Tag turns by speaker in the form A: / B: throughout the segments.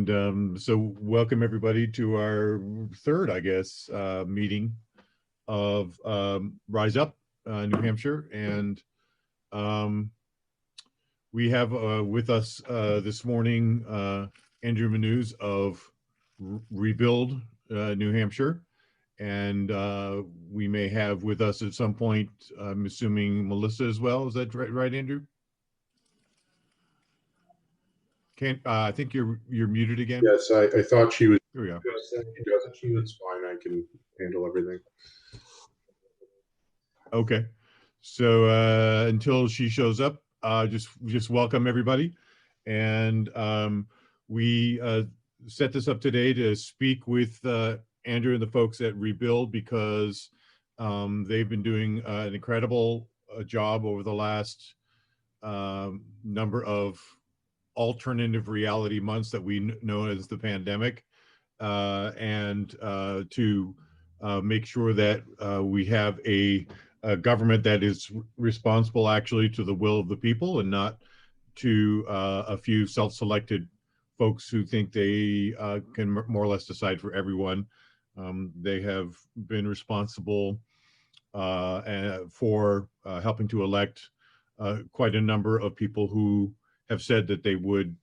A: And so welcome everybody to our third, I guess, meeting of Rise Up, New Hampshire. And we have with us this morning Andrew Manuse of Rebuild, New Hampshire. And we may have with us at some point, I'm assuming Melissa as well. Is that right, Andrew? I think you're muted again.
B: Yes, I thought she was.
A: Here we go.
B: It's fine. I can handle everything.
A: Okay. So until she shows up, just welcome everybody. And we set this up today to speak with Andrew and the folks at Rebuild, because they've been doing an incredible job over the last number of alternative reality months that we know as the pandemic, and to make sure that we have a government that is responsible actually to the will of the people, and not to a few self-selected folks who think they can more or less decide for everyone. They have been responsible for helping to elect quite a number of people who have said that they would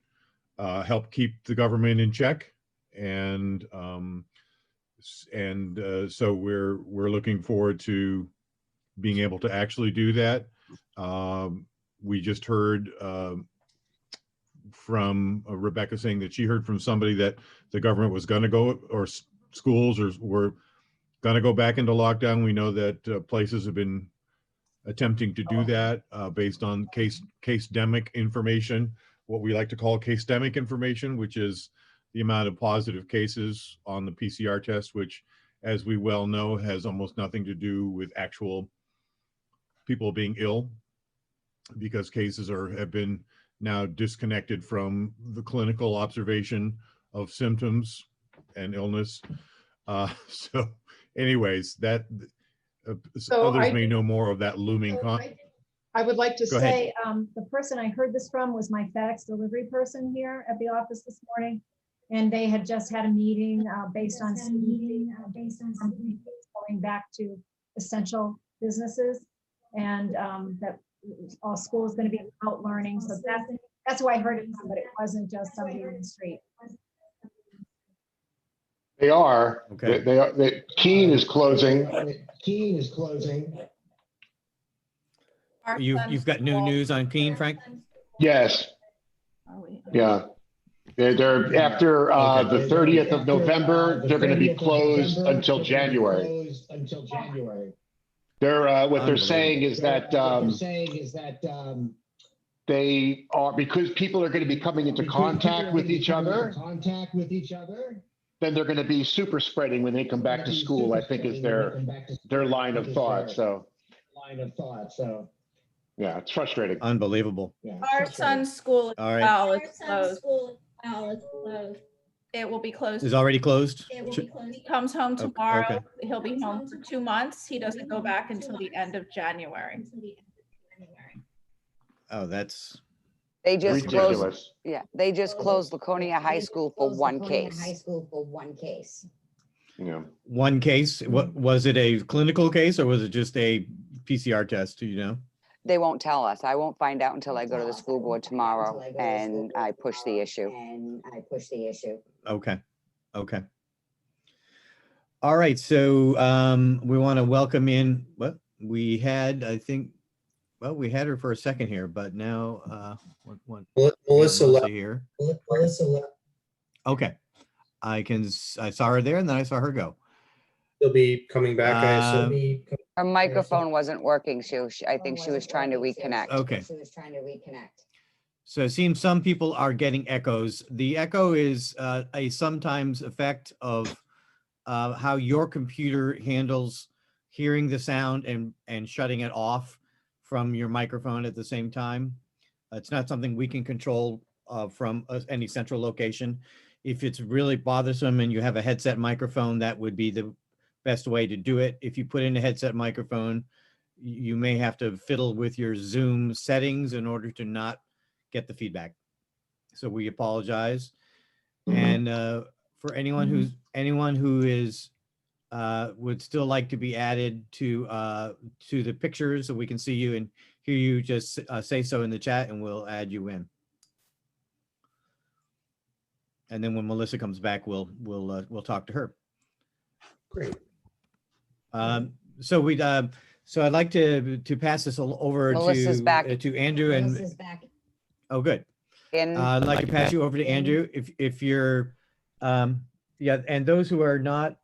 A: help keep the government in check, and so we're looking forward to being able to actually do that. We just heard from Rebecca saying that she heard from somebody that the government was going to go, or schools were going to go back into lockdown. We know that places have been attempting to do that based on case-demic information, what we like to call case-demic information, which is the amount of positive cases on the PCR test, which, as we well know, has almost nothing to do with actual people being ill, because cases have been now disconnected from the clinical observation of symptoms and illness. So anyways, that others may know more of that looming.
C: I would like to
A: Go
C: say the person I heard this from was my FedEx delivery person here at the office this morning, and they had just had a meeting based on going back to essential businesses, and that all school is going to be out learning. So that's who I heard it from, but it wasn't just somebody in the street.
B: They are.
A: Okay.
B: They are. Keene is closing.
D: You've got new news on Keene, Frank?
B: Yes. Yeah. They're after the 30th of November. They're going to be closed until January. They're what they're saying is that they are, because people are going to be coming into contact with each other. Then they're going to be super spreading when they come back to school, I think, is their line of thought. So yeah, it's frustrating.
D: Unbelievable.
E: Our son's school
D: All right.
E: is closed. It will be closed.
D: Is already closed?
E: He comes home tomorrow.
D: Okay.
E: He'll be home for 2 months. He doesn't go back until the end of January.
D: Oh, that's
F: They just
B: ridiculous.
F: closed. Yeah, they just closed Laconia High School for one case.
B: Yeah.
D: one case. What was it, a clinical case, or was it just a PCR test? Do you know?
F: They won't tell us. I won't find out until I go to the school board tomorrow and I push the issue.
D: Okay. Okay. All right. So we want to welcome in what we had, I think. Well, we had her for a second here, but now Melissa here. Okay. I saw her there, and then I saw her go.
G: She'll be coming back. I assume.
F: Her microphone wasn't working. I think she was trying to reconnect.
D: Okay. So it seems some people are getting echoes. The echo is a sometimes effect of how your computer handles hearing the sound and shutting it off from your microphone at the same time. It's not something we can control from any central location. If it's really bothersome and you have a headset microphone, that would be the best way to do it. If you put in a headset microphone, you may have to fiddle with your Zoom settings in order to not get the feedback. So we apologize. And And for anyone who is would still like to be added to the pictures so we can see you and hear you, just say so in the chat and we'll add you in. And then when Melissa comes back, we'll talk to her.
G: Great.
D: So we so I'd like to pass this over
F: Melissa's back.
D: to Andrew and oh good.
F: And
D: I'd like to pass you over to Andrew if you're yeah, and those who are not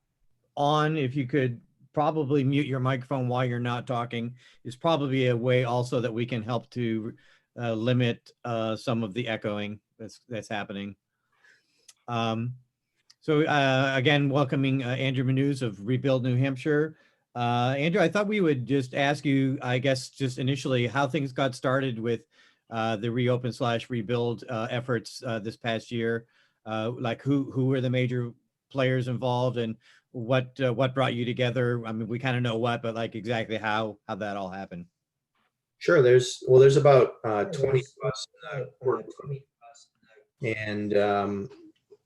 D: on, if you could probably mute your microphone while you're not talking, is probably a way also that we can help to limit some of the echoing that's happening. So again, welcoming Andrew Manuse of Rebuild New Hampshire. Andrew, I thought we would just ask you, I guess, just initially how things got started with the reopen/rebuild efforts this past year. Like who were the major players involved and what brought you together? I mean, we kind of know what, but like exactly how that all happened.
G: Sure. There's about 20 of us in the work group. And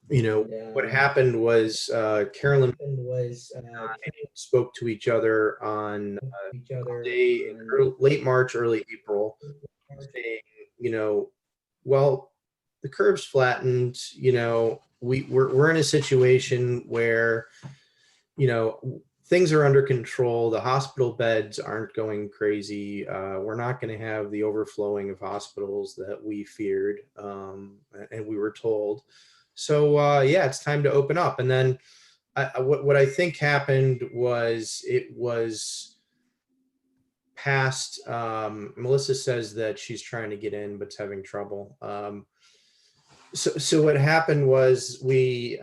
G: you know, what happened was Carolyn spoke to each other on a day in late March, early April, saying, you know, well, the curve's flattened. You know, we're in a situation where, you know, things are under control. The hospital beds aren't going crazy. We're not going to have the overflowing of hospitals that we feared and we were told. So yeah, it's time to open up. And then what I think happened was it was past. Melissa says that she's trying to get in, but's having trouble. So what happened was we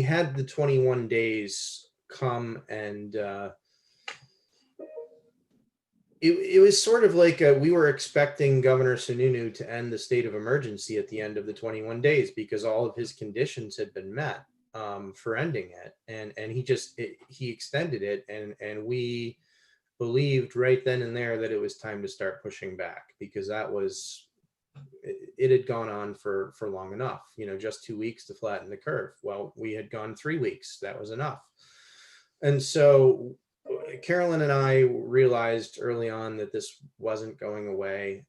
G: had the 21 days come, and it was sort of like we were expecting Governor Sununu to end the state of emergency at the end of the 21 days because all of his conditions had been met for ending it, and he extended it, and we believed right then and there that it was time to start pushing back because it had gone on for long enough. You know, just 2 weeks to flatten the curve. Well, we had gone 3 weeks. That was enough. And so Carolyn and I realized early on that this wasn't going away.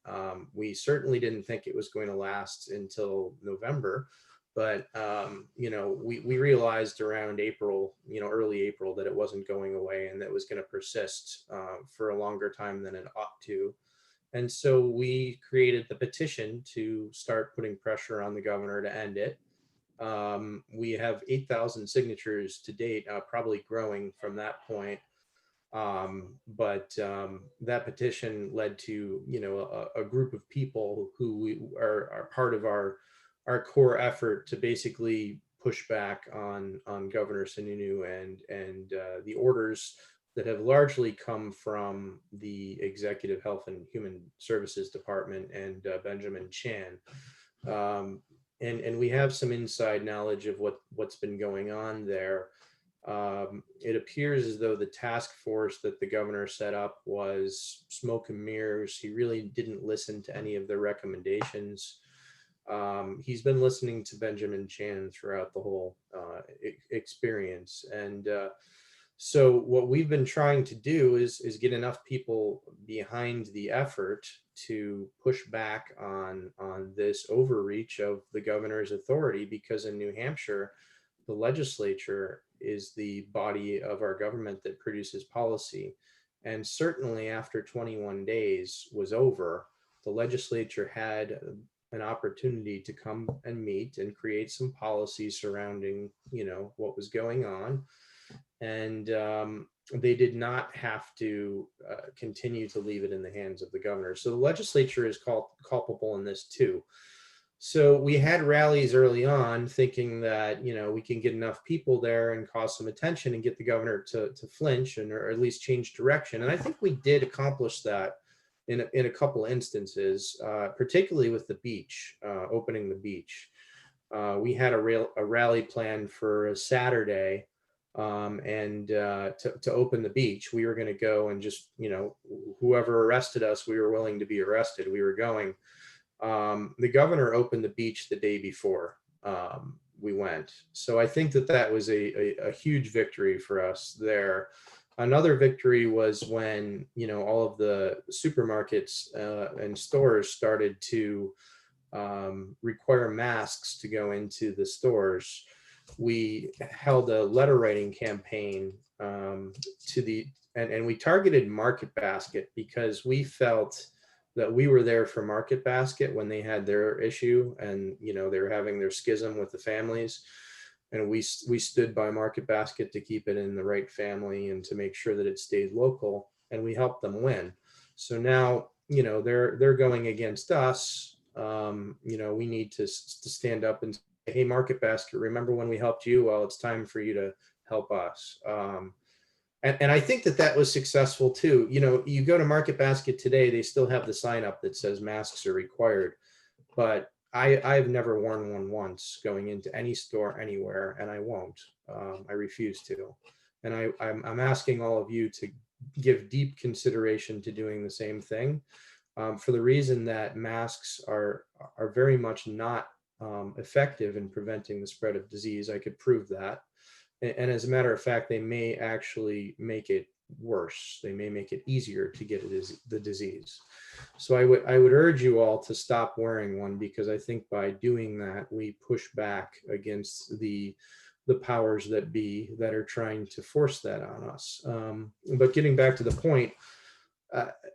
G: We certainly didn't think it was going to last until November, but you know, we realized around April, you know, early April, that it wasn't going away and that it was going to persist for a longer time than it ought to. And so we created the petition to start putting pressure on the governor to end it. We have 8,000 signatures to date, probably growing from that point. But that petition led to, you know, a group of people who are part of our core effort to basically push back on Governor Sununu and the orders that have largely come from the Executive Health and Human Services Department and Benjamin Chan. And we have some inside knowledge of what's been going on there. It appears as though the task force that the governor set up was smoke and mirrors. He really didn't listen to any of the recommendations. He's been listening to Benjamin Chan throughout the whole experience. And so what we've been trying to do is get enough people behind the effort to push back on this overreach of the governor's authority, because in New Hampshire, the legislature is the body of our government that produces policy. And certainly after 21 days was over, the legislature had an opportunity to come and meet and create some policy surrounding, you know, what was going on. And they did not have to continue to leave it in the hands of the governor. So the legislature is culpable in this too. So we had rallies early on thinking that, you know, we can get enough people there and cause some attention and get the governor to flinch or at least change direction. And I think we did accomplish that in a couple of instances, particularly with the beach, opening the beach. We had a rally plan for a Saturday and to open the beach. We were going to go and just, you know, whoever arrested us, we were willing to be arrested. We were going. The governor opened the beach the day before we went. So I think that that was a huge victory for us there. Another victory was when, you know, all of the supermarkets and stores started to require masks to go into the stores. We held a letter writing campaign and we targeted Market Basket because we felt that we were there for Market Basket when they had their issue, and you know, they were having their schism with the families, and we stood by Market Basket to keep it in the right family and to make sure that it stayed local, and we helped them win. So now, you know, they're going against us. You know, we need to stand up and say, hey, Market Basket, remember when we helped you? Well, it's time for you to help us. And I think that that was successful too. You know, you go to Market Basket today, they still have the sign up that says masks are required, but I've never worn one once going into any store anywhere, and I won't. I refuse to. And I'm asking all of you to give deep consideration to doing the same thing, for the reason that masks are very much not effective in preventing the spread of disease. I could prove that. And as a matter of fact, they may actually make it worse. They may make it easier to get the disease. So I would urge you all to stop wearing one, because I think by doing that, we push back against the powers that be that are trying to force that on us. But getting back to the point,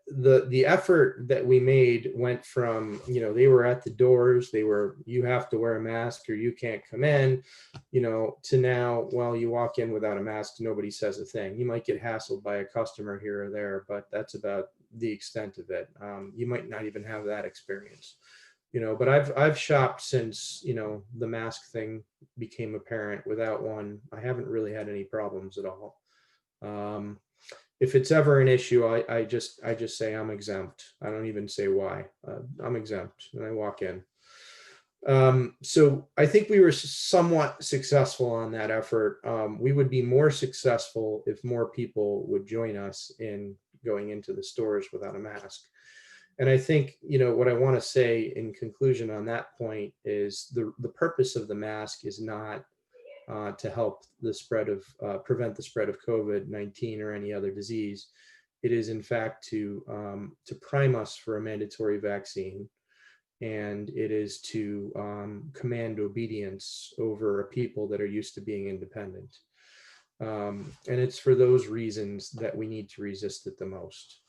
G: the effort that we made went from, you know, they were at the doors, they were, you have to wear a mask or you can't come in, you know, to now, well, you walk in without a mask, nobody says a thing. You might get hassled by a customer here or there, but that's about the extent of it. You might not even have that experience, you know, but I've shopped since, you know, the mask thing became apparent. Without one, I haven't really had any problems at all. If it's ever an issue, I just say I'm exempt. I don't even say why. I'm exempt, and I walk in. So I think we were somewhat successful on that effort. We would be more successful if more people would join us in going into the stores without a mask. And I think, you know, what I want to say in conclusion on that point is the purpose of the mask is not to help the spread of, prevent the spread of COVID-19 or any other disease. It is in fact to prime us for a mandatory vaccine, and it is to command obedience over a people that are used to being independent. And it's for those reasons that we need to resist it the most.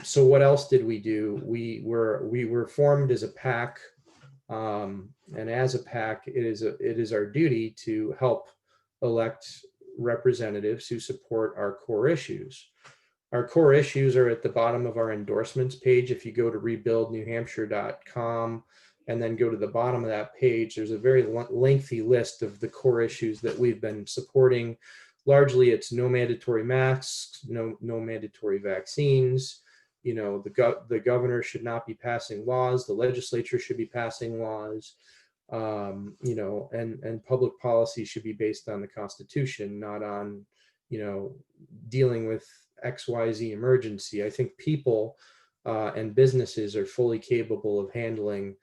G: So what else did we do? We were formed as a PAC. And as a PAC, it is our duty to help elect representatives who support our core issues. Our core issues are at the bottom of our endorsements page. If you go to rebuildnewhampshire.com and then go to the bottom of that page, there's a very lengthy list of the core issues that we've been supporting. Largely, it's no mandatory masks, no mandatory vaccines. You know, the governor should not be passing laws. The legislature should be passing laws. You know, and public policy should be based on the Constitution, not on, you know, dealing with XYZ emergency. I think people and businesses are fully capable of handling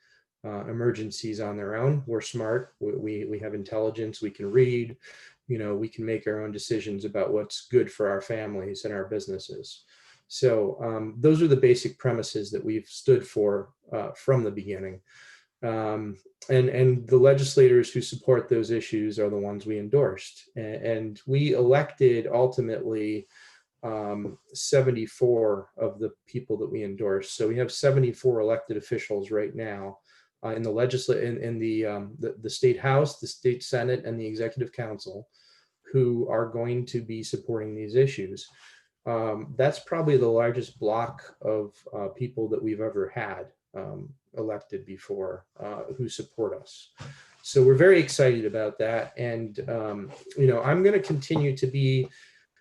G: emergencies on their own. We're smart. We have intelligence. We can read. You know, we can make our own decisions about what's good for our families and our businesses. So those are the basic premises that we've stood for from the beginning. And the legislators who support those issues are the ones we endorsed. And we elected ultimately 74 of the people that we endorsed. So we have 74 elected officials right now in the the state house, the state senate, and the executive council, who are going to be supporting these issues. That's probably the largest block of people that we've ever had elected before who support us. So we're very excited about that. And, you know, I'm going to continue to be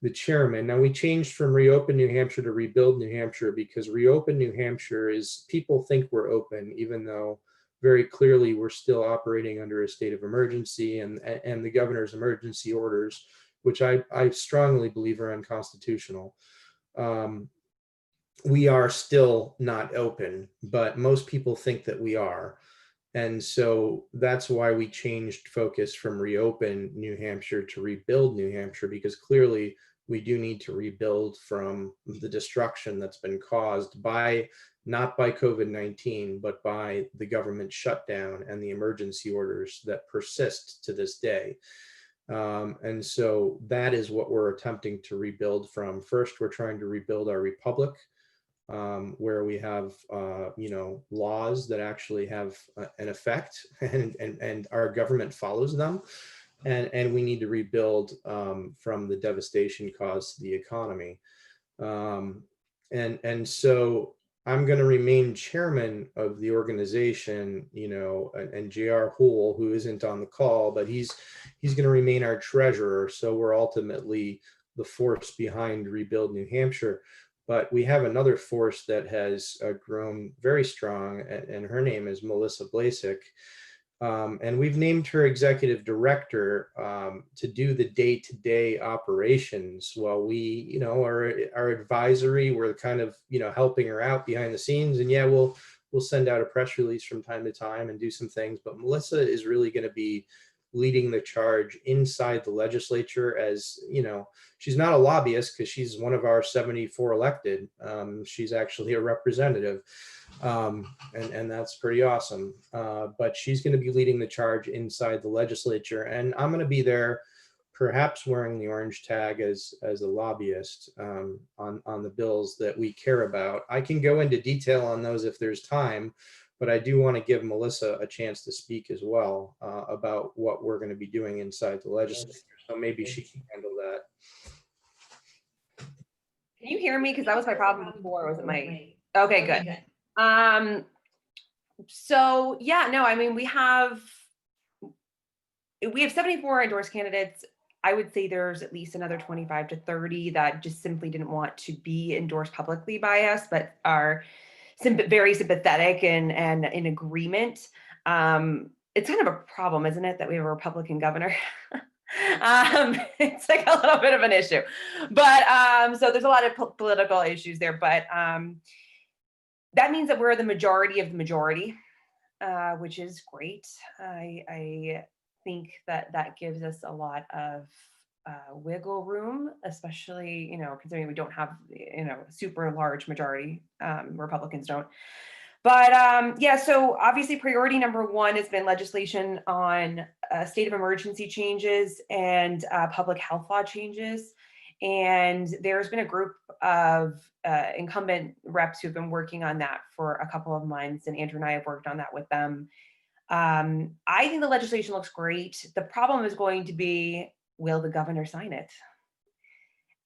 G: the chairman. Now, we changed from Reopen New Hampshire to Rebuild New Hampshire because Reopen New Hampshire is, people think we're open, even though very clearly we're still operating under a state of emergency and the governor's emergency orders, which I strongly believe are unconstitutional. we are still not open, but most people think that we are. And so that's why we changed focus from reopen New Hampshire to rebuild New Hampshire, because clearly we do need to rebuild from the destruction that's been caused by, not by COVID-19, but by the government shutdown and the emergency orders that persist to this day. And so that is what we're attempting to rebuild from. First, we're trying to rebuild our republic, where we have, laws that actually have an effect, and our government follows them. And we need to rebuild from the devastation caused to the economy. And so I'm going to remain chairman of the organization, and JR Houle, who isn't on the call, but he's going to remain our treasurer. So we're ultimately the force behind Rebuild New Hampshire. But we have another force that has grown very strong, and her name is Melissa Blasek. And we've named her executive director to do the day-to-day operations while we, our advisory, we're kind of, helping her out behind the scenes. And yeah, we'll send out a press release from time to time and do some things. But Melissa is really going to be leading the charge inside the legislature. As she's not a lobbyist because she's one of our 74 elected. She's actually a representative, and that's pretty awesome. But she's going to be leading the charge inside the legislature, and I'm going to be there, perhaps wearing the orange tag as a lobbyist on the bills that we care about. I can go into detail on those if there's time, but I do want to give Melissa a chance to speak as well about what we're going to be doing inside the legislature. So maybe she can handle that.
H: Can you hear me? Because that was my problem before. Was it my? Okay, good. So yeah, no, I mean, we have 74 endorsed candidates. I would say there's at least another 25 to 30 that just simply didn't want to be endorsed publicly by us, but are very sympathetic and in agreement. It's kind of a problem, isn't it, that we have a Republican governor? It's like a little bit of an issue, but so there's a lot of political issues there, but that means that we're the majority of the majority, which is great. I think that gives us a lot of wiggle room, especially, considering we don't have, super large majority, Republicans don't. But yeah, so obviously priority number one has been legislation on state of emergency changes and public health law changes. And there's been a group of incumbent reps who've been working on that for a couple of months, and Andrew and I have worked on that with them. I think the legislation looks great. The problem is going to be, will the governor sign it?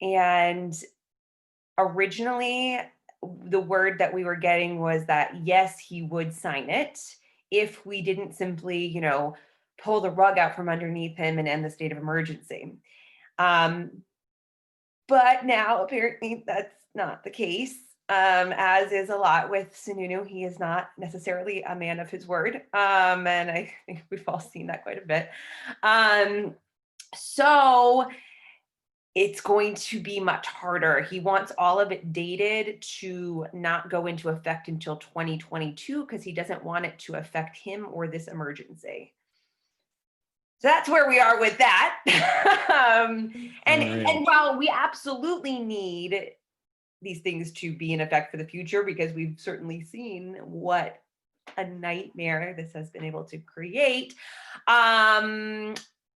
H: And originally, the word that we were getting was that, yes, he would sign it if we didn't simply, pull the rug out from underneath him and end the state of emergency. But now apparently that's not the case. As is a lot with Sununu, he is not necessarily a man of his word. And I think we've all seen that quite a bit. So it's going to be much harder. He wants all of it dated to not go into effect until 2022 because he doesn't want it to affect him or this emergency. So that's where we are with that. And while we absolutely need these things to be in effect for the future, because we've certainly seen what a nightmare this has been able to create,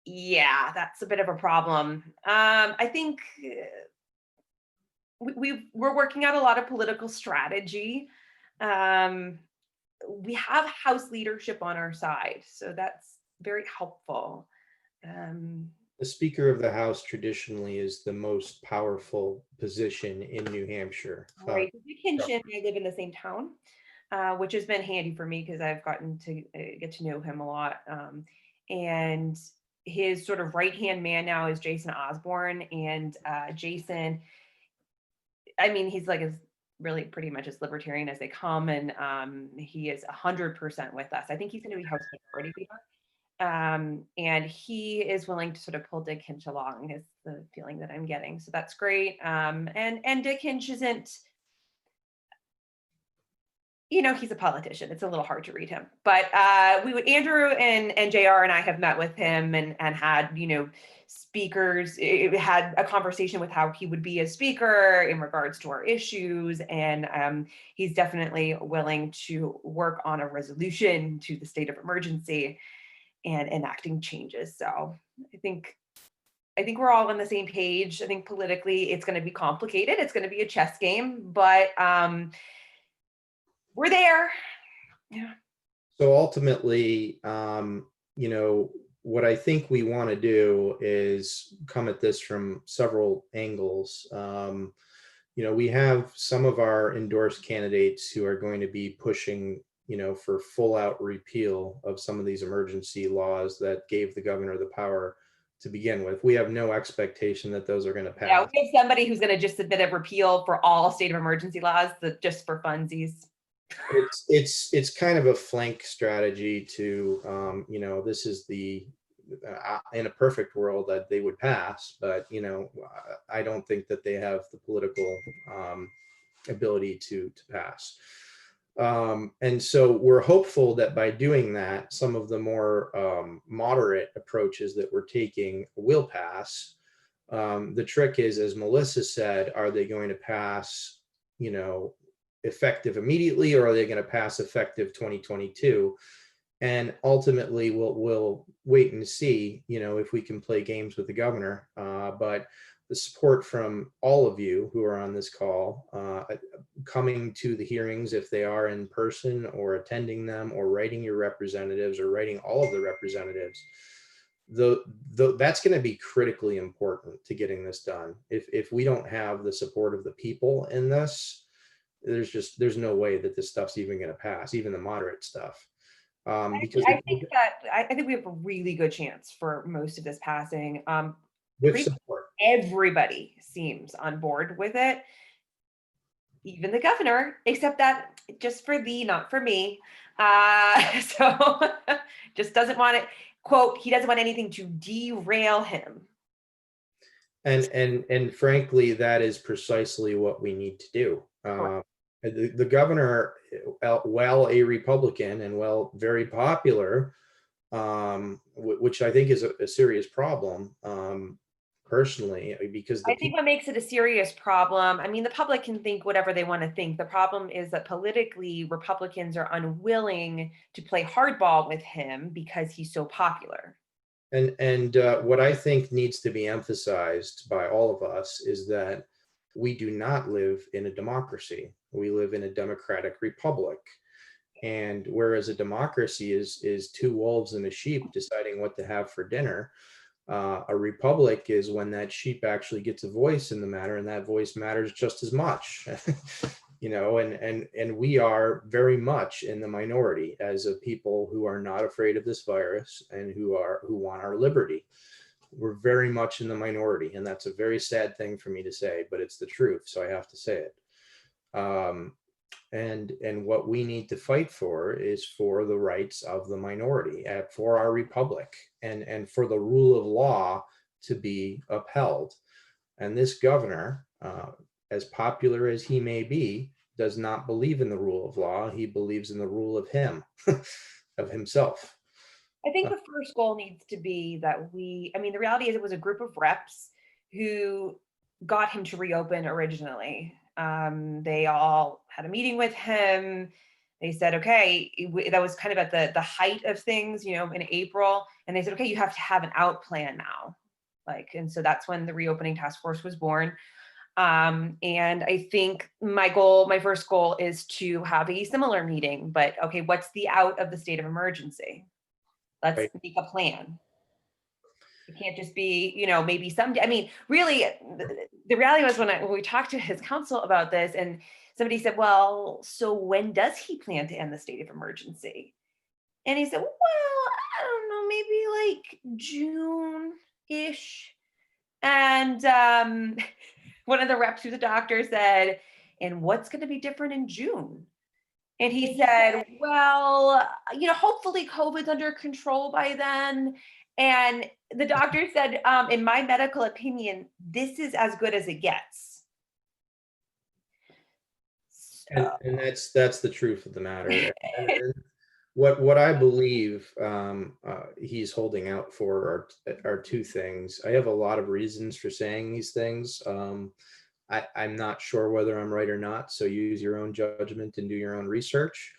H: yeah, that's a bit of a problem. I think we're working out a lot of political strategy. We have House leadership on our side, so that's very helpful.
G: The Speaker of the House traditionally is the most powerful position in New Hampshire.
H: Right, Dick Hinch and I live in the same town, which has been handy for me because I've gotten to get to know him a lot. And his sort of right-hand man now is Jason Osborne, and Jason, I mean, he's like as really pretty much as libertarian as they come, and he is 100% with us. I think he's going to be House Majority Leader, and he is willing to sort of pull Dick Hinch along, is the feeling that I'm getting. So that's great. And Dick Hinch isn't you know, he's a politician. It's a little hard to read him, but Andrew and JR and I have met with him and had, you know, speakers, had a conversation with how he would be a speaker in regards to our issues. And he's definitely willing to work on a resolution to the state of emergency and enacting changes. So I think we're all on the same page. I think politically it's going to be complicated. It's going to be a chess game, but we're there. Yeah.
G: So ultimately, you know, what I think we want to do is come at this from several angles. You know, we have some of our endorsed candidates who are going to be pushing, you know, for full out repeal of some of these emergency laws that gave the governor the power to begin with. We have no expectation that those are going to pass.
H: Yeah, we have somebody who's going to just submit a repeal for all state of emergency laws, just for funsies.
G: It's kind of a flank strategy to, you know, this is the, in a perfect world that they would pass, but, you know, I don't think that they have the political ability to pass. And so we're hopeful that by doing that, some of the more moderate approaches that we're taking will pass. The trick is, as Melissa said, are they going to pass, you know, effective immediately, or are they going to pass effective 2022? And ultimately we'll wait and see, you know, if we can play games with the governor. But the support from all of you who are on this call, coming to the hearings, if they are in person, or attending them, or writing your representatives, or writing all of the representatives, that's going to be critically important to getting this done. If we don't have the support of the people in this, there's no way that this stuff's even going to pass, even the moderate stuff. Because
H: I think we have a really good chance for most of this passing.
G: With support.
H: Everybody seems on board with it, even the governor, except that just for thee, not for me. So just doesn't want it. Quote, he doesn't want anything to derail him.
G: And frankly, that is precisely what we need to do. The governor, while a Republican and while very popular, which I think is a serious problem, personally, because
H: I think what makes it a serious problem, I mean, the public can think whatever they want to think. The problem is that politically, Republicans are unwilling to play hardball with him because he's so popular.
G: And what I think needs to be emphasized by all of us is that we do not live in a democracy. We live in a democratic republic. And whereas a democracy is two wolves and a sheep deciding what to have for dinner, a republic is when that sheep actually gets a voice in the matter, and that voice matters just as much. You know, and we are very much in the minority as a people who are not afraid of this virus and who want our liberty. We're very much in the minority, and that's a very sad thing for me to say, but it's the truth, so I have to say it. And what we need to fight for is for the rights of the minority, for our republic, and for the rule of law to be upheld. And this governor, as popular as he may be, does not believe in the rule of law. He believes in the rule of of himself.
H: I think the first goal needs to be that I mean, the reality is it was a group of reps who got him to reopen originally. They all had a meeting with him. They said, okay, that was kind of at the height of things, you know, in April. And they said, okay, you have to have an out plan now. And so that's when the reopening task force was born. And I think my first goal is to have a similar meeting, but okay, what's the out of the state of emergency? Let's make a plan. It can't just be, you know, maybe someday. I mean, really, the reality was when we talked to his counsel about this, and somebody said, well, so when does he plan to end the state of emergency? And he said, well, I don't know, maybe like June-ish. And one of the reps who's a doctor said, and what's going to be different in June? And he said, well, you know, hopefully COVID's under control by then. And the doctor said, in my medical opinion, this is as good as it gets.
G: And that's the truth of the matter. And what I believe he's holding out for are two things. I have a lot of reasons for saying these things. I'm not sure whether I'm right or not, so use your own judgment and do your own research.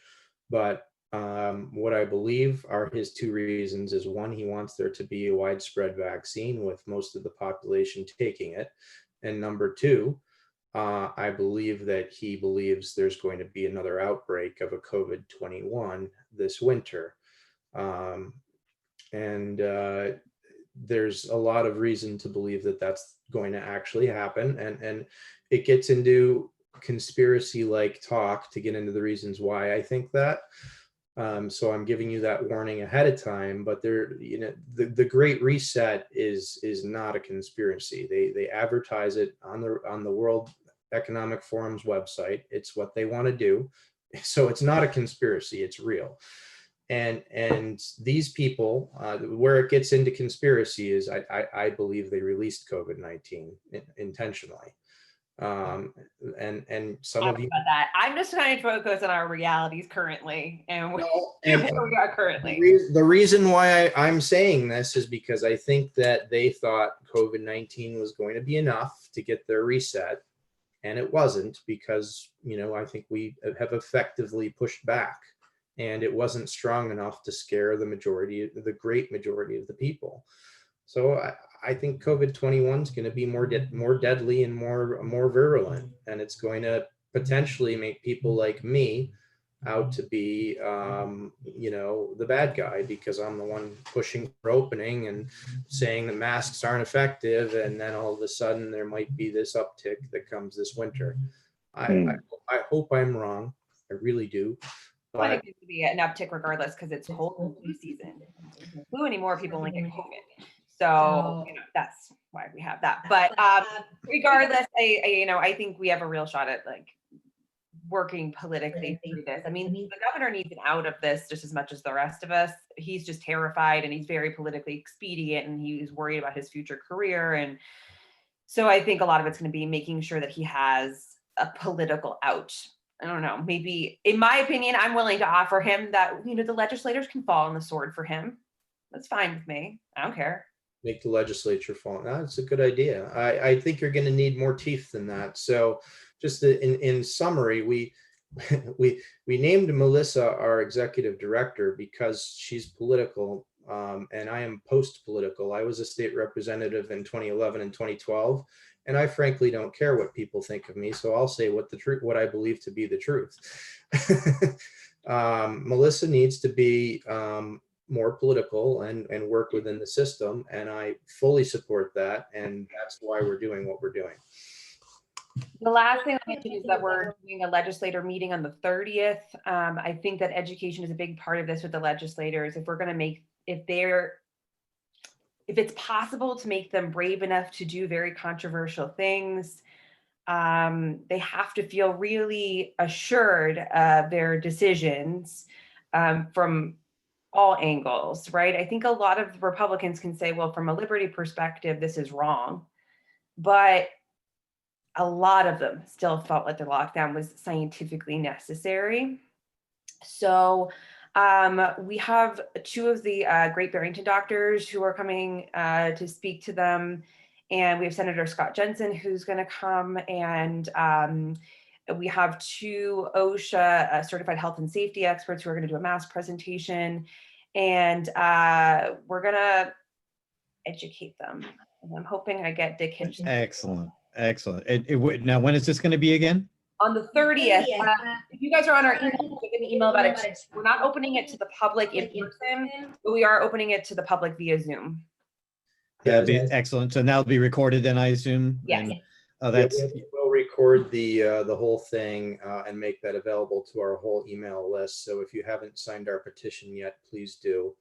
G: But what I believe are his two reasons is, one, he wants there to be a widespread vaccine with most of the population taking it. And number two, I believe that he believes there's going to be another outbreak of a COVID-21 this winter. There's a lot of reason to believe that that's going to actually happen. And it gets into conspiracy-like talk to get into the reasons why I think that. So I'm giving you that warning ahead of time, but the Great Reset is not a conspiracy. They advertise it on the World Economic Forum's website. It's what they want to do. So it's not a conspiracy, it's real. And these people, where it gets into conspiracy is I believe they released COVID-19 intentionally. And some of you
H: about that. I'm just trying to focus on our realities currently and where we are currently.
G: The reason why I'm saying this is because I think that they thought COVID-19 was going to be enough to get their reset, and it wasn't, because I think we have effectively pushed back, and it wasn't strong enough to scare the great majority of the people. So I think COVID-21 is going to be more deadly and more virulent, and it's going to potentially make people like me out to be, the bad guy, because I'm the one pushing for opening and saying that masks aren't effective, and then all of a sudden there might be this uptick that comes this winter. I hope I'm wrong. I really do.
H: I think it could be an uptick regardless, because it's cold and flu season. Flu anymore, people only get COVID. So that's why we have that. But regardless, I think we have a real shot at working politically through this. I mean, the governor needs an out of this just as much as the rest of us. He's just terrified, and he's very politically expedient, and he's worried about his future career. And so I think a lot of it's going to be making sure that he has a political out. I don't know, maybe, in my opinion, I'm willing to offer him that, the legislators can fall on the sword for him. That's fine with me. I don't care.
G: Make the legislature fall. That's a good idea. I think you're going to need more teeth than that. So just in summary, we named Melissa our executive director because she's political, and I am post-political. I was a state representative in 2011 and 2012, and I frankly don't care what people think of me. So I'll say what I believe to be the truth. Melissa needs to be more political and work within the system, and I fully support that, and that's why we're doing what we're doing.
H: The last thing I mentioned is that we're doing a legislator meeting on the 30th. I think that education is a big part of this with the legislators. If we're going to if it's possible to make them brave enough to do very controversial things, they have to feel really assured of their decisions from all angles, right? I think a lot of Republicans can say, well, from a liberty perspective, this is wrong. But a lot of them still felt like the lockdown was scientifically necessary. So we have two of the Great Barrington doctors who are coming to speak to them. And we have Senator Scott Jensen, who's going to come. And we have two OSHA certified health and safety experts who are going to do a mass presentation. And we're going to educate them. And I'm hoping I get Dick Hitch.
D: Excellent. Now, when is this going to be again?
H: On the 30th. If you guys are on our email, we get an email about it. We're not opening it to the public in person, but we are opening it to the public via Zoom.
D: That'd be excellent. So now it'll be recorded then, I assume?
H: Yes.
G: We'll record the whole thing and make that available to our whole email list. So if you haven't signed our petition yet, please do.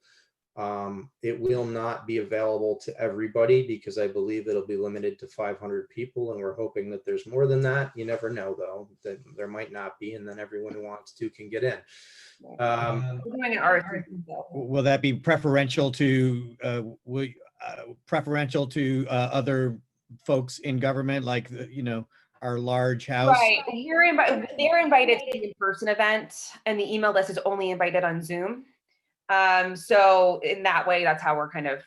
G: It will not be available to everybody because I believe it'll be limited to 500 people, and we're hoping that there's more than that. You never know, though, that there might not be, and then everyone who wants to can get in.
H: We're doing an RSVP.
D: Will that be preferential to other folks in government, like our large house.
H: Right. They're invited to the in-person event, and the email list is only invited on Zoom. So in that way, that's how we're kind of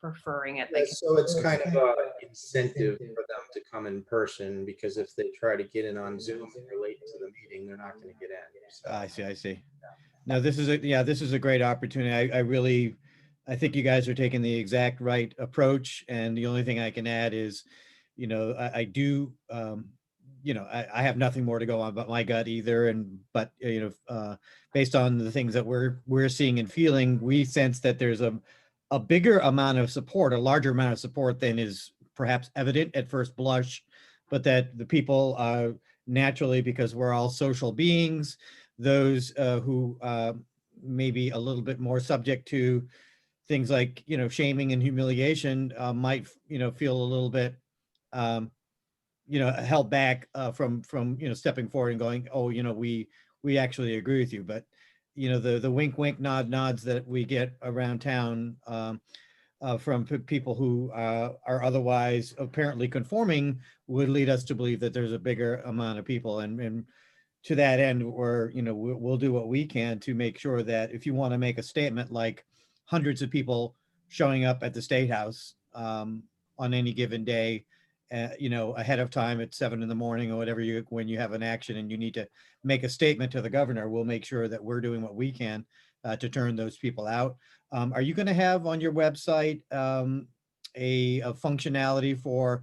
H: preferring it. Like,
G: So it's kind of an incentive for them to come in person, because if they try to get in on Zoom and they're late to the meeting, they're not going to get in. So.
D: I see. No, this is a great opportunity. I think you guys are taking the exact right approach. And the only thing I can add is, I do, I have nothing more to go on but my gut either. But based on the things that we're seeing and feeling, we sense that there's a bigger amount of support, a larger amount of support than is perhaps evident at first blush, but that the people naturally, because we're all social beings, those who may be a little bit more subject to things like, shaming and humiliation might, feel a little bit, held back from, stepping forward and going, oh, we actually agree with you. But, the wink, wink, nod, nods that we get around town from people who are otherwise apparently conforming would lead us to believe that there's a bigger amount of people. And to that end, we'll do what we can to make sure that if you want to make a statement like hundreds of people showing up at the State House on any given day, ahead of time at 7 in the morning or whatever, when you have an action and you need to make a statement to the governor, we'll make sure that we're doing what we can to turn those people out. Are you going to have on your website a functionality for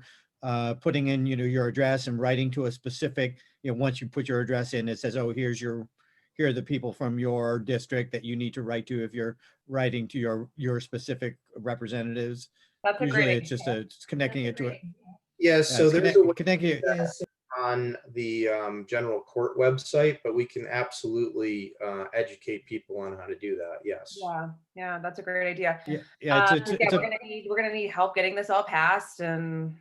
D: putting in, your address and writing to a specific, once you put your address in, it says, oh, here are the people from your district that you need to write to if you're writing to your specific representatives?
H: that's a
D: Usually
H: great
D: it's just it's connecting it to it.
G: Yeah, so there's a way
D: Connecting it.
G: on the general court website, but we can absolutely educate people on how to do that. Yes.
H: Yeah, that's a great idea.
D: Yeah,
H: we're gonna need help getting this all passed, and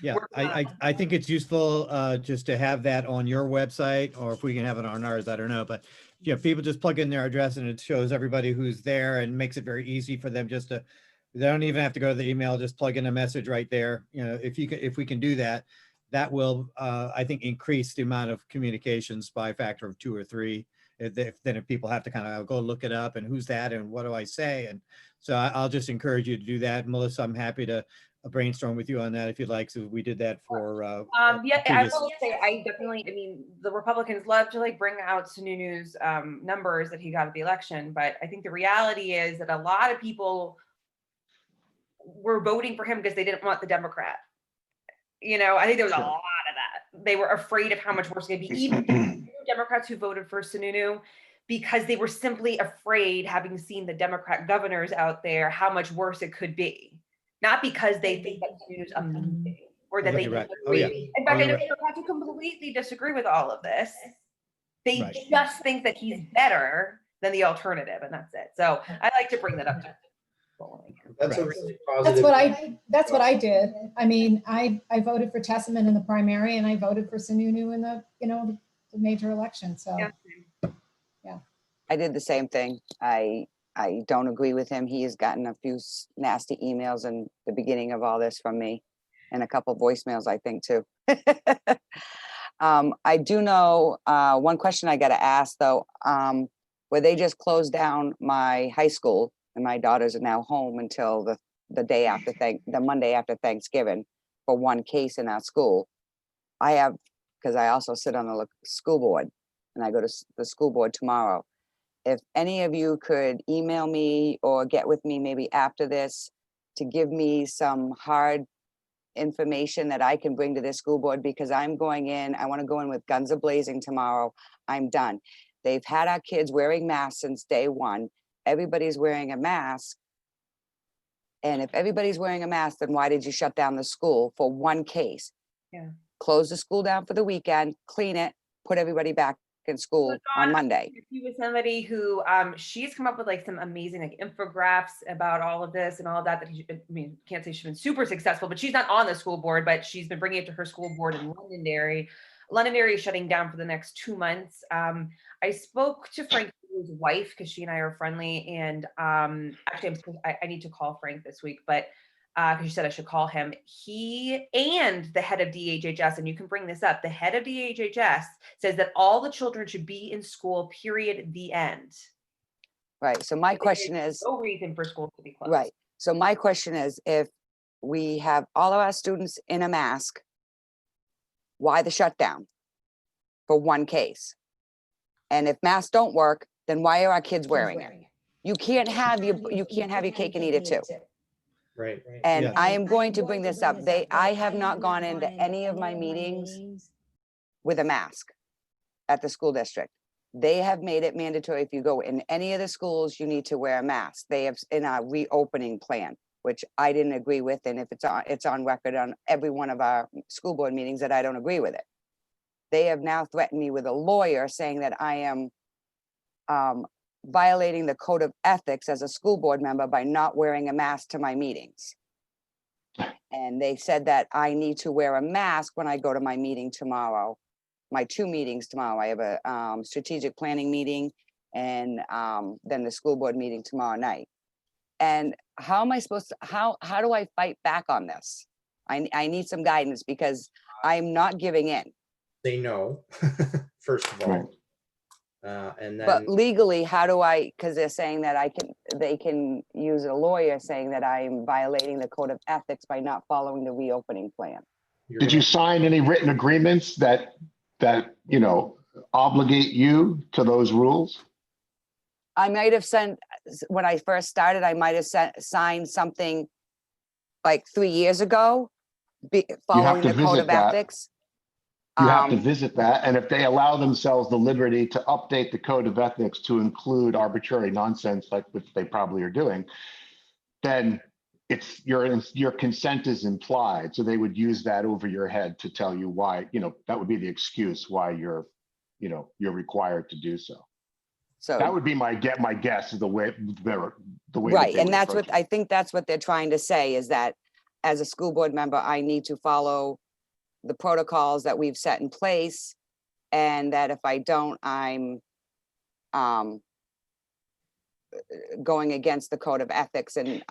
D: yeah, I think it's useful just to have that on your website, or if we can have it on ours, I don't know. But people just plug in their address and it shows everybody who's there and makes it very easy for them they don't even have to go to the email, just plug in a message right there. If we can do that, that will, I think, increase the amount of communications by a factor of 2 or 3. If people have to kind of go look it up and who's that and what do I say? And so I'll just encourage you to do that. Melissa, I'm happy to brainstorm with you on that if you'd like. So we did that for
H: yeah, I will say the Republicans love to bring out Sununu's numbers that he got at the election, but I think the reality is that a lot of people were voting for him because they didn't want the Democrat. I think there was a lot of that. They were afraid of how much worse it's going to be. Even Democrats who voted for Sununu, because they were simply afraid, having seen the Democrat governors out there, how much worse it could be. Not because they think that Sununu's amazing or that they disagree. In fact, I know Democrats who completely disagree with all of this. They just think that he's better than the alternative, and that's it. So I like to bring that up.
G: That's a really positive.
C: That's what I did. I mean, I voted for Tessamon in the primary, and I voted for Sununu in the the major election. So yeah.
F: I did the same thing. I don't agree with him. He has gotten a few nasty emails in the beginning of all this from me, and a couple voicemails, I think, too. I do know one question I got to ask though, where they just closed down my high school. And my daughters are now home until the day after the Monday after Thanksgiving for one case in our school. Because I also sit on the school board and I go to the school board tomorrow. If any of you could email me or get with me maybe after this to give me some hard information that I can bring to this school board, because I'm going in, I want to go in with guns a-blazing tomorrow. I'm done. They've had our kids wearing masks since day one. Everybody's wearing a mask. And if everybody's wearing a mask, then why did you shut down the school for one case?
H: Yeah.
F: Close the school down for the weekend, clean it, put everybody back in school on Monday.
H: He was somebody who she's come up with some amazing infographics about all of this and all of that. Can't say she's been super successful, but she's not on the school board, but she's been bringing it to her school board in Londonderry. Londonderry is shutting down for the next 2 months. I spoke to Frank's wife because she and I are friendly, and actually I need to call Frank this week, but because you said I should call him. He and the head of DHHS, and you can bring this up, the head of DHHS says that all the children should be in school, period, the end.
F: Right. So my question is,
H: No reason for school to be closed.
F: right. So my question is, if we have all of our students in a mask, why the shutdown for one case? And if masks don't work, then why are our kids wearing it? You can't have your cake and eat it too.
G: Right.
F: And
D: Yes.
F: I am going to bring this up. I have not gone into any of my meetings with a mask at the school district. They have made it mandatory. If you go in any of the schools, you need to wear a mask. They have in our reopening plan, which I didn't agree with. And if it's on record on every one of our school board meetings that I don't agree with it. They have now threatened me with a lawyer saying that I am violating the code of ethics as a school board member by not wearing a mask to my meetings. And they said that I need to wear a mask when I go to my meeting tomorrow, my 2 meetings tomorrow. I have a strategic planning meeting and then the school board meeting tomorrow night. And how am I supposed to, how do I fight back on this? I need some guidance because I'm not giving in.
G: They know, first of all. And then,
F: But legally, how do I, because they're saying that they can use a lawyer saying that I'm violating the code of ethics by not following the reopening plan.
B: Did you sign any written agreements that obligate you to those rules?
F: I might have sent, when I first started, I might have signed something like 3 years ago, following the code of ethics.
B: You have to visit that. And if they allow themselves the liberty to update the code of ethics to include arbitrary nonsense, like which they probably are doing, then it's your consent is implied. So they would use that over your head to tell you why, that would be the excuse why you're required to do so.
F: So
B: that would be my guess is the way
F: right. And that's what I think that's what they're trying to say is that as a school board member, I need to follow the protocols that we've set in place, and that if I don't, I'm going against the code of ethics, and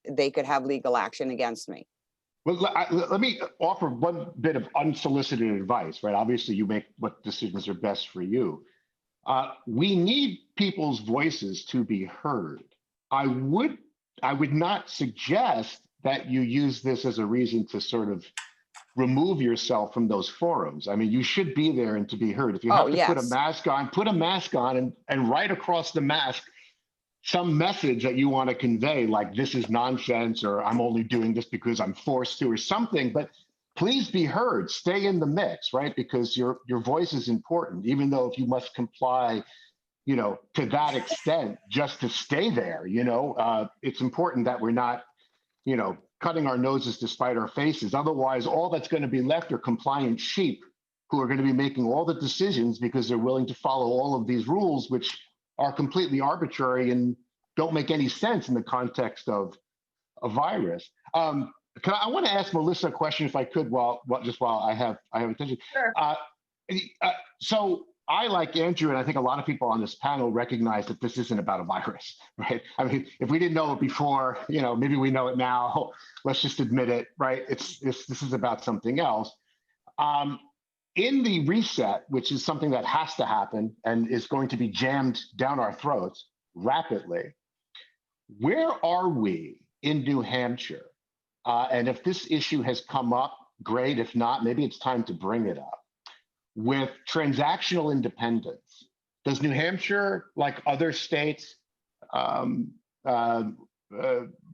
F: they could have legal action against me.
B: Well, let me offer one bit of unsolicited advice, right? Obviously, you make what decisions are best for you. We need people's voices to be heard. I would not suggest that you use this as a reason to sort of remove yourself from those forums. I mean, you should be there and to be heard. If you have to put a mask on and write across the mask some message that you want to convey, like this is nonsense, or I'm only doing this because I'm forced to, or something, but please be heard, stay in the mix, right? Because your voice is important, even though if you must comply, to that extent, just to stay there, it's important that we're not, cutting our noses to spite our faces. Otherwise, all that's going to be left are compliant sheep who are going to be making all the decisions because they're willing to follow all of these rules, which are completely arbitrary and don't make any sense in the context of a virus. I want to ask Melissa a question, if I could, while I have attention.
H: Sure.
B: So I, like Andrew, and I think a lot of people on this panel recognize that this isn't about a virus, right? I mean, if we didn't know it before, maybe we know it now. Let's just admit it, right? This is about something else. In the reset, which is something that has to happen and is going to be jammed down our throats rapidly, where are we in New Hampshire? And if this issue has come up, great. If not, maybe it's time to bring it up. With transactional independence, does New Hampshire, like other states,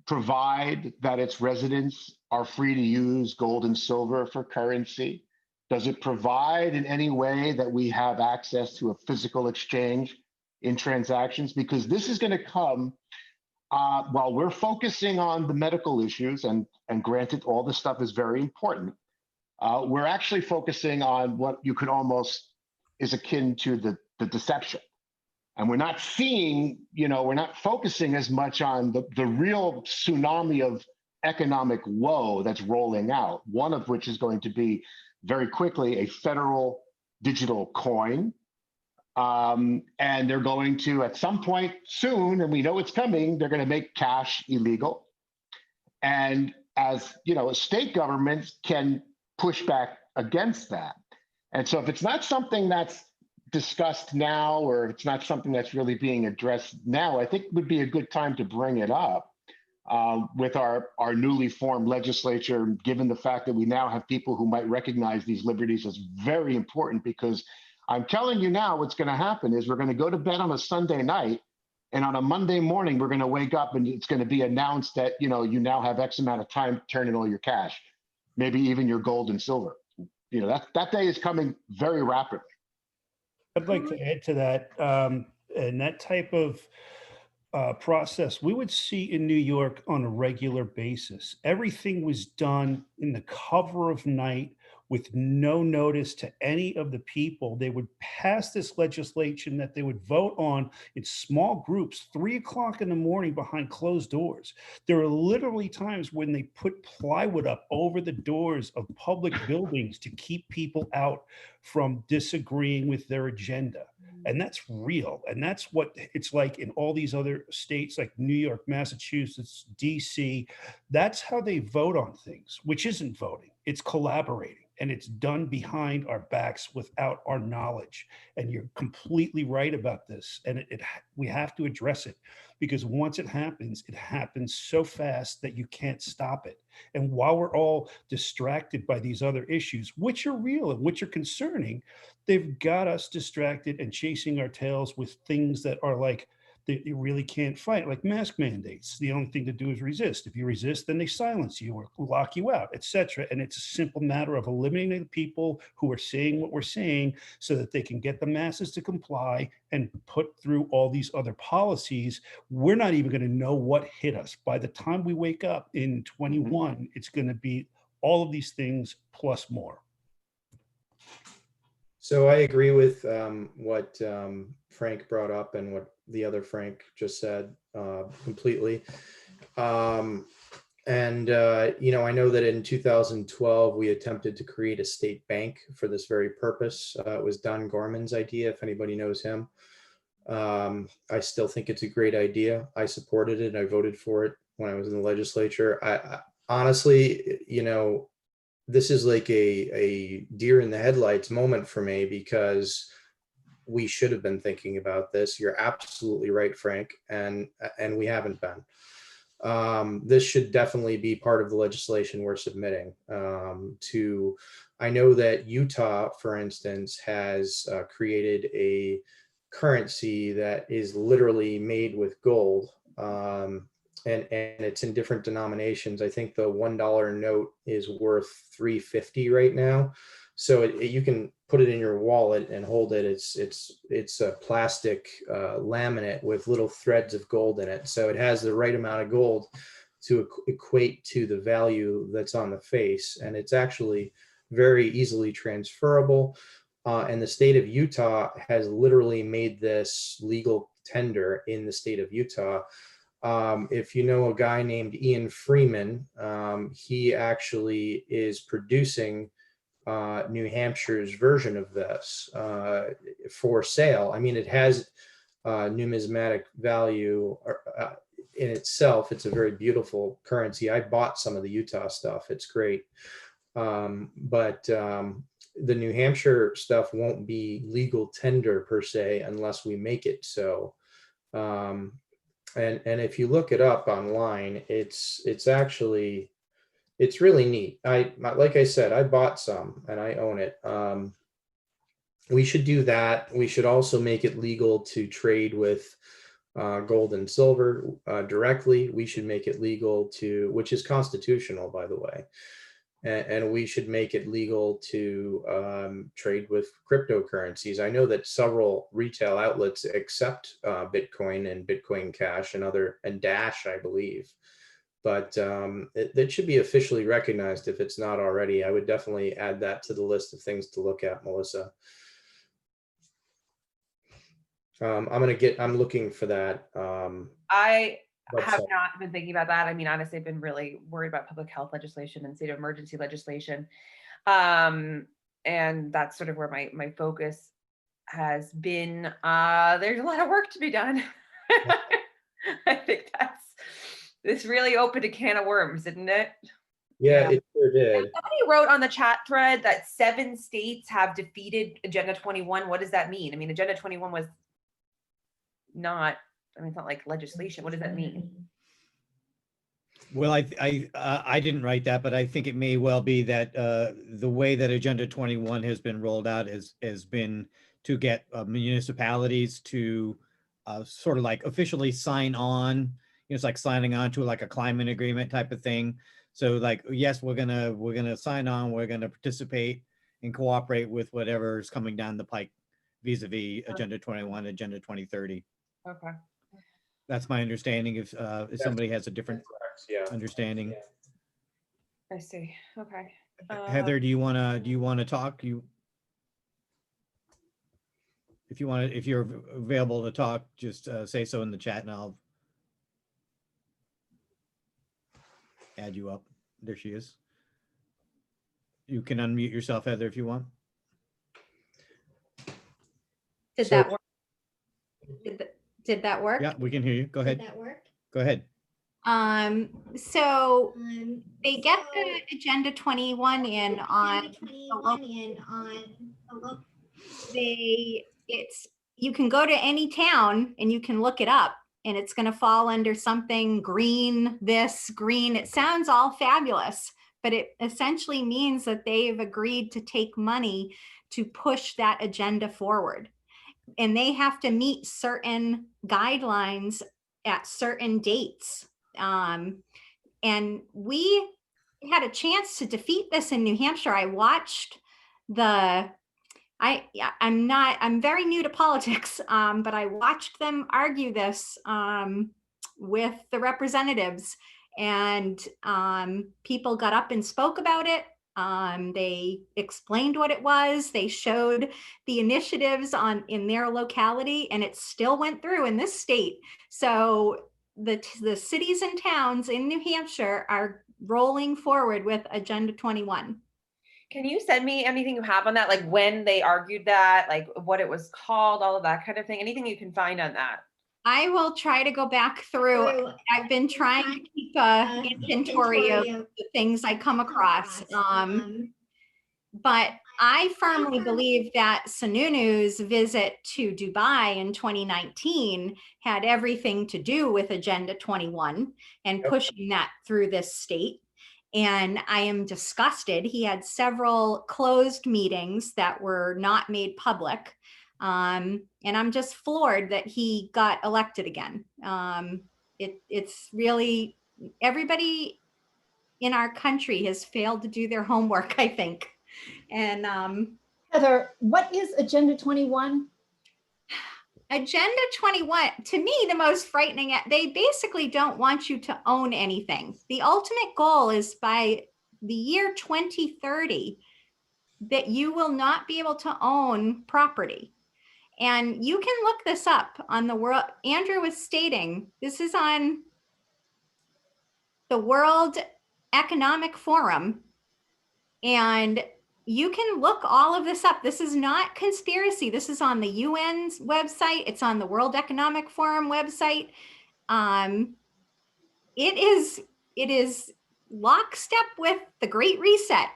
B: provide that its residents are free to use gold and silver for currency? Does it provide in any way that we have access to a physical exchange in transactions? Because this is going to come while we're focusing on the medical issues, and granted, all this stuff is very important. We're actually focusing on what you could almost is akin to the deception. And we're not seeing, we're not focusing as much on the real tsunami of economic woe that's rolling out, one of which is going to be very quickly a federal digital coin. And they're going to, at some point soon, and we know it's coming, they're going to make cash illegal. And as you know, state governments can push back against that. And so if it's not something that's discussed now, or it's not something that's really being addressed now, I think it would be a good time to bring it up with our newly formed legislature, given the fact that we now have people who might recognize these liberties as very important. Because I'm telling you now, what's going to happen is we're going to go to bed on a Sunday night, and on a Monday morning, we're going to wake up and it's going to be announced that, you know, you now have X amount of time to turn in all your cash, maybe even your gold and silver. You know, that day is coming very rapidly.
I: I'd like to add to that, and that type of process we would see in New York on a regular basis. Everything was done in the cover of night with no notice to any of the people. They would pass this legislation that they would vote on in small groups, 3 o'clock in the morning behind closed doors. There are literally times when they put plywood up over the doors of public buildings to keep people out from disagreeing with their agenda. And that's real. And that's what it's like in all these other states like New York, Massachusetts, DC. That's how they vote on things, which isn't voting, it's collaborating. And it's done behind our backs without our knowledge. And you're completely right about this. And we have to address it, because once it happens so fast that you can't stop it. And while we're all distracted by these other issues, which are real and which are concerning, they've got us distracted and chasing our tails with things that are like, that you really can't fight, like mask mandates. The only thing to do is resist. If you resist, then they silence you or lock you out, etc. And it's a simple matter of eliminating the people who are saying what we're saying so that they can get the masses to comply and put through all these other policies. We're not even going to know what hit us. By the time we wake up in 21, it's going to be all of these things plus more.
G: So I agree with what Frank brought up and what the other Frank just said completely. You know, I know that in 2012, we attempted to create a state bank for this very purpose. It was Don Gorman's idea, if anybody knows him. I still think it's a great idea. I supported it. I voted for it when I was in the legislature. I honestly, you know, this is like a deer in the headlights moment for me, because we should have been thinking about this. You're absolutely right, Frank, and we haven't been. This should definitely be part of the legislation we're submitting. I know that Utah, for instance, has created a currency that is literally made with gold. And it's in different denominations. I think the $1 note is worth $3.50 right now. So you can put it in your wallet and hold it. It's a plastic laminate with little threads of gold in it. So it has the right amount of gold to equate to the value that's on the face. And it's actually very easily transferable. And the state of Utah has literally made this legal tender in the state of Utah. If you know a guy named Ian Freeman, he actually is producing New Hampshire's version of this for sale. I mean, it has numismatic value in itself. It's a very beautiful currency. I bought some of the Utah stuff. It's great. But the New Hampshire stuff won't be legal tender per se unless we make it so. And if you look it up online, it's really neat. Like I said, I bought some and I own it. We should do that. We should also make it legal to trade with gold and silver directly. We should make it legal which is constitutional, by the way. And we should make it legal to trade with cryptocurrencies. I know that several retail outlets accept Bitcoin and Bitcoin Cash and Dash, I believe. But it should be officially recognized if it's not already. I would definitely add that to the list of things to look at, Melissa. I'm looking for that.
H: I
G: website.
H: have not been thinking about that. I mean, honestly, I've been really worried about public health legislation and state of emergency legislation. And that's sort of where my focus has been. There's a lot of work to be done. I think This really opened a can of worms, didn't it?
G: Yeah,
H: Yeah.
G: it sure did.
H: Somebody wrote on the chat thread that 7 states have defeated Agenda 21. What does that mean? I mean, Agenda 21 was not, I mean, it's not like legislation. What does that mean?
D: Well, I didn't write that, but I think it may well be that the way that Agenda 21 has been rolled out has been to get municipalities to sort of like officially sign on. You know, it's like signing on to like a climate agreement type of thing. So like, yes, we're gonna sign on. We're gonna participate and cooperate with whatever's coming down the pike vis-a-vis Agenda 21, Agenda 2030.
H: Okay.
D: That's my understanding. If somebody has a different
G: Yeah.
D: understanding.
H: I see. Okay.
D: Heather, do you want to talk? If you're available to talk, just say so in the chat and I'll add you up. There she is. You can unmute yourself, Heather, if you want.
J: Did
G: So-
J: that work? Did that work?
D: Yeah, we can hear you. Go ahead.
J: Did that work?
D: Go ahead.
J: So they get the Agenda 21 in on you can go to any town and you can look it up and it's going to fall under something green, this green. It sounds all fabulous, but it essentially means that they've agreed to take money to push that agenda forward. And they have to meet certain guidelines at certain dates. And we had a chance to defeat this in New Hampshire. I watched I'm very new to politics, but I watched them argue this with the representatives, and people got up and spoke about it. They explained what it was. They showed the initiatives in their locality, and it still went through in this state. So the cities and towns in New Hampshire are rolling forward with Agenda 21.
H: Can you send me anything you have on that? Like when they argued that, like what it was called, all of that kind of thing? Anything you can find on that?
J: I will try to go back through. I've been trying to keep an inventory of the things I come across. But I firmly believe that Sununu's visit to Dubai in 2019 had everything to do with Agenda 21 and pushing that through this state. And I am disgusted. He had several closed meetings that were not made public. And I'm just floored that he got elected again. It's really, everybody in our country has failed to do their homework, I think. And
C: Heather, what is Agenda 21?
J: Agenda 21, to me, the most frightening, they basically don't want you to own anything. The ultimate goal is by the year 2030 that you will not be able to own property. And you can look this up on the world. Andrew was stating, this is on the World Economic Forum. And you can look all of this up. This is not conspiracy. This is on the UN's website. It's on the World Economic Forum website. It is lockstep with the Great Reset.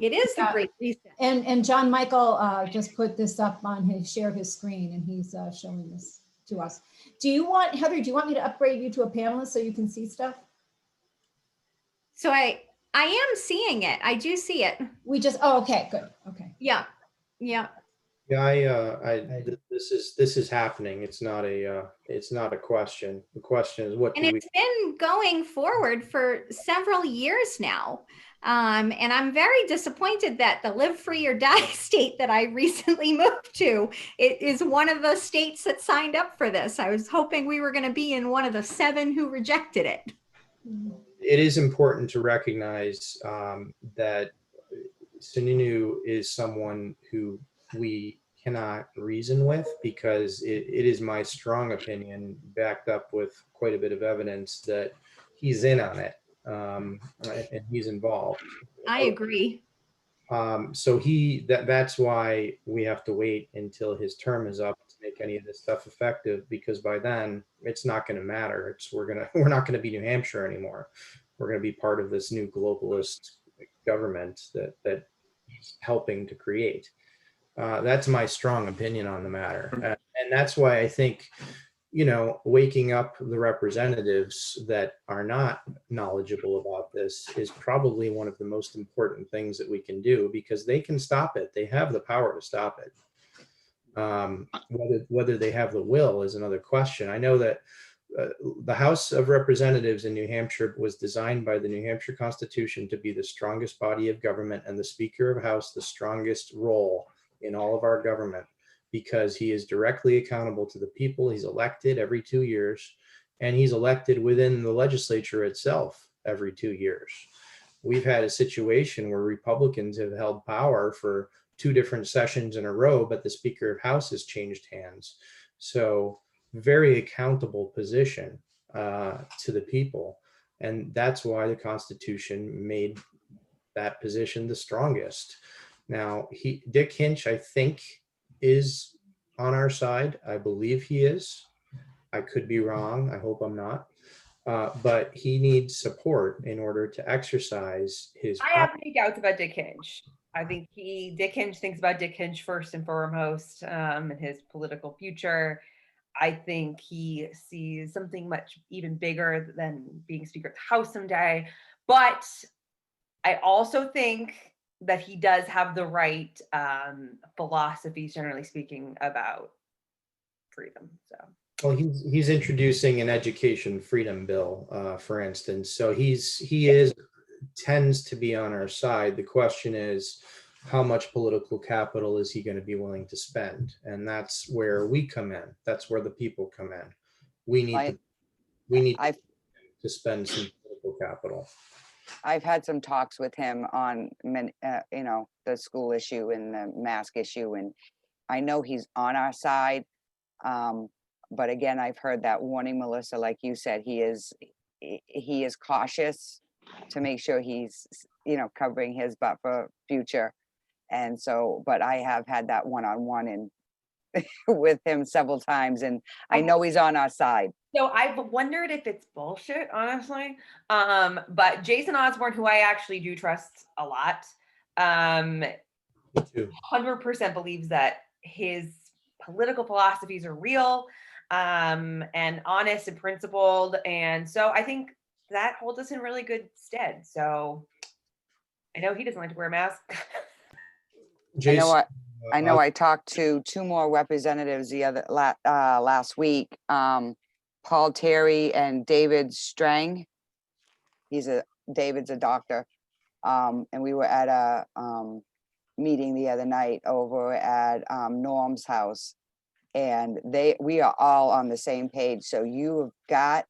J: It is the Great Reset.
C: And John Michael just put this up on shared his screen, and he's showing this to us. Heather, do you want me to upgrade you to a panelist so you can see stuff?
J: So I am seeing it. I do see it.
C: Oh, okay, good. Okay.
J: Yeah.
G: Yeah, this is happening. It's not a question. The question is
J: and it's been going forward for several years now. And I'm very disappointed that the live free or die state that I recently moved to, it is one of the states that signed up for this. I was hoping we were going to be in one of the 7 who rejected it.
G: It is important to recognize that Sununu is someone who we cannot reason with, because it is my strong opinion, backed up with quite a bit of evidence, that he's in on it and he's involved.
J: I agree.
G: So that's why we have to wait until his term is up to make make any of this stuff effective, because by then it's not going to matter. We're not going to be New Hampshire anymore. We're going to be part of this new globalist government that he's helping to create. That's my strong opinion on the matter. And that's why I think, waking up the representatives that are not knowledgeable about this is probably one of the most important things that we can do, because they can stop it. They have the power to stop it. Whether they have the will is another question. I know that the House of Representatives in New Hampshire was designed by the New Hampshire Constitution to be the strongest body of government, and the Speaker of House the strongest role in all of our government, because he is directly accountable to the people. He's elected every 2 years, and he's elected within the legislature itself every 2 years. We've had a situation where Republicans have held power for 2 different sessions in a row, but the Speaker of House has changed hands. So very accountable position to the people. And that's why the Constitution made that position the strongest. Now, Dick Hinch, I think, is on our side. I believe he is. I could be wrong. I hope I'm not. But he needs support in order to exercise his
H: I have no doubts about Dick Hinch. I think Dick Hinch thinks about Dick Hinch first and foremost, and his political future. I think he sees something much even bigger than being Speaker of the House someday. But I also think that he does have the right philosophy, generally speaking, about freedom. So.
G: Well, he's introducing an education freedom bill, for instance. So he tends to be on our side. The question is, how much political capital is he going to be willing to spend? And that's where we come in. That's where the people come in. We need to spend some political capital.
F: I've had some talks with him on, the school issue and the mask issue, and I know he's on our side. But again, I've heard that warning, Melissa, like you said, he is cautious to make sure he's, covering his butt for future. And so, but I have had that one-on-one and with him several times, and I know he's on our side.
H: So I've wondered if it's bullshit, honestly. But Jason Osborne, who I actually do trust a lot, 100% believes that his political philosophies are real, and honest and principled. And so I think that holds us in really good stead. So I know he doesn't like to wear a mask.
G: Jason,
F: I know I talked to 2 more representatives last week, Paul Terry and David Strang. David's a doctor. And we were at a meeting the other night over at Norm's house, and we are all on the same page. So you have got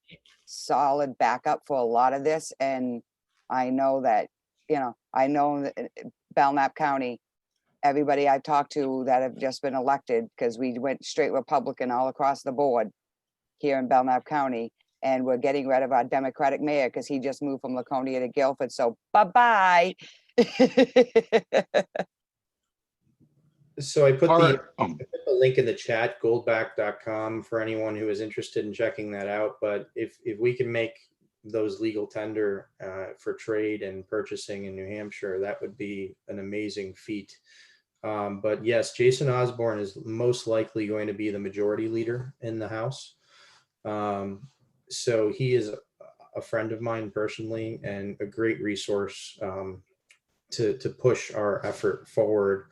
F: solid backup for a lot of this. And I know that, Belknap County, everybody I've talked to that have just been elected, because we went straight Republican all across the board here in Belknap County, and we're getting rid of our Democratic mayor because he just moved from Laconia to Guilford. So bye-bye.
G: So I put the link in the chat, goldback.com, for anyone who is interested in checking that out. But if we can make those legal tender for trade and purchasing in New Hampshire, that would be an amazing feat. But yes, Jason Osborne is most likely going to be the majority leader in the House. So he is a friend of mine personally, and a great resource to push our effort forward.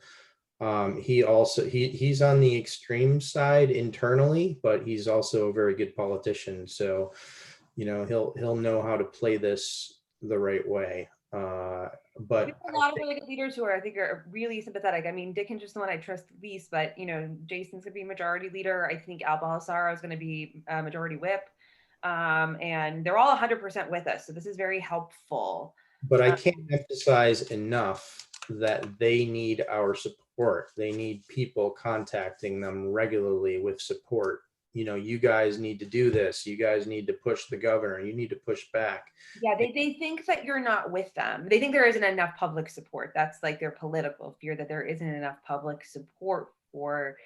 G: He's on the extreme side internally, but he's also a very good politician. So, he'll know how to play this the right way. But
H: a lot of really good leaders who I think are really sympathetic. I mean, Dick Hinch is the one I trust least, but Jason's gonna be majority leader. I think Al Balsaro is gonna be majority whip, and they're all 100% with us. So this is very helpful.
G: But I can't emphasize enough that they need our support. They need people contacting them regularly with support. You guys need to do this. You guys need to push the governor. You need to push back.
H: Yeah, they think that you're not with them. They think there isn't enough public support. That's like their political fear, that there isn't enough public support for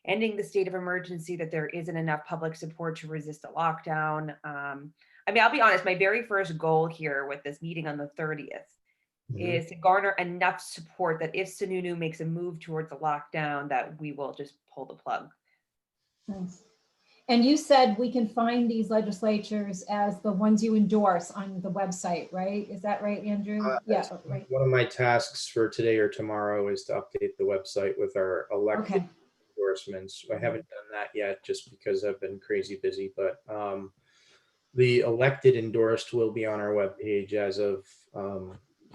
H: ending the state of emergency, that there isn't enough public support to resist a lockdown. I mean, I'll be honest, my very first goal here with this meeting on the 30th is to garner enough support that if Sununu makes a move towards a lockdown, that we will just pull the plug.
C: Nice. And you said we can find these legislatures as the ones you endorse on the website, right? Is that right, Andrew? Yeah, right.
G: One of my tasks for today or tomorrow is to update the website with our elected
C: Okay.
G: endorsements. I haven't done that yet just because I've been crazy busy, but the elected endorsed will be on our webpage as of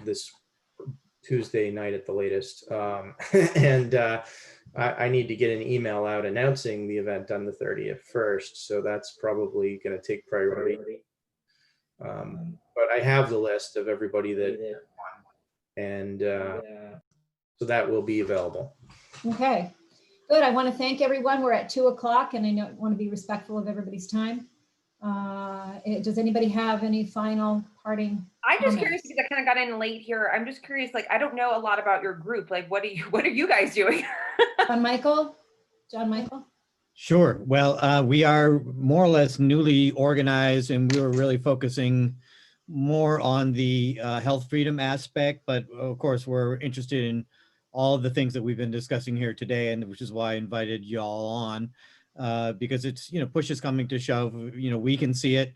G: this Tuesday night at the latest. And I need to get an email out announcing the event on the 30th first. So that's probably going to take priority. But I have the list of everybody that won, and so that will be available.
C: Okay, good. I want to thank everyone. We're at 2 o'clock and I want to be respectful of everybody's time. Does anybody have any final parting?
H: I'm just
C: comments?
H: curious because I kind of got in late here. I'm just curious, like, I don't know a lot about your group. Like, what are you guys doing?
C: John Michael?
D: Sure. Well, we are more or less newly organized, and we were really focusing more on the health freedom aspect. But of course, we're interested in all of the things that we've been discussing here today, and which is why I invited y'all on, because it's, push is coming to shove. We can see it,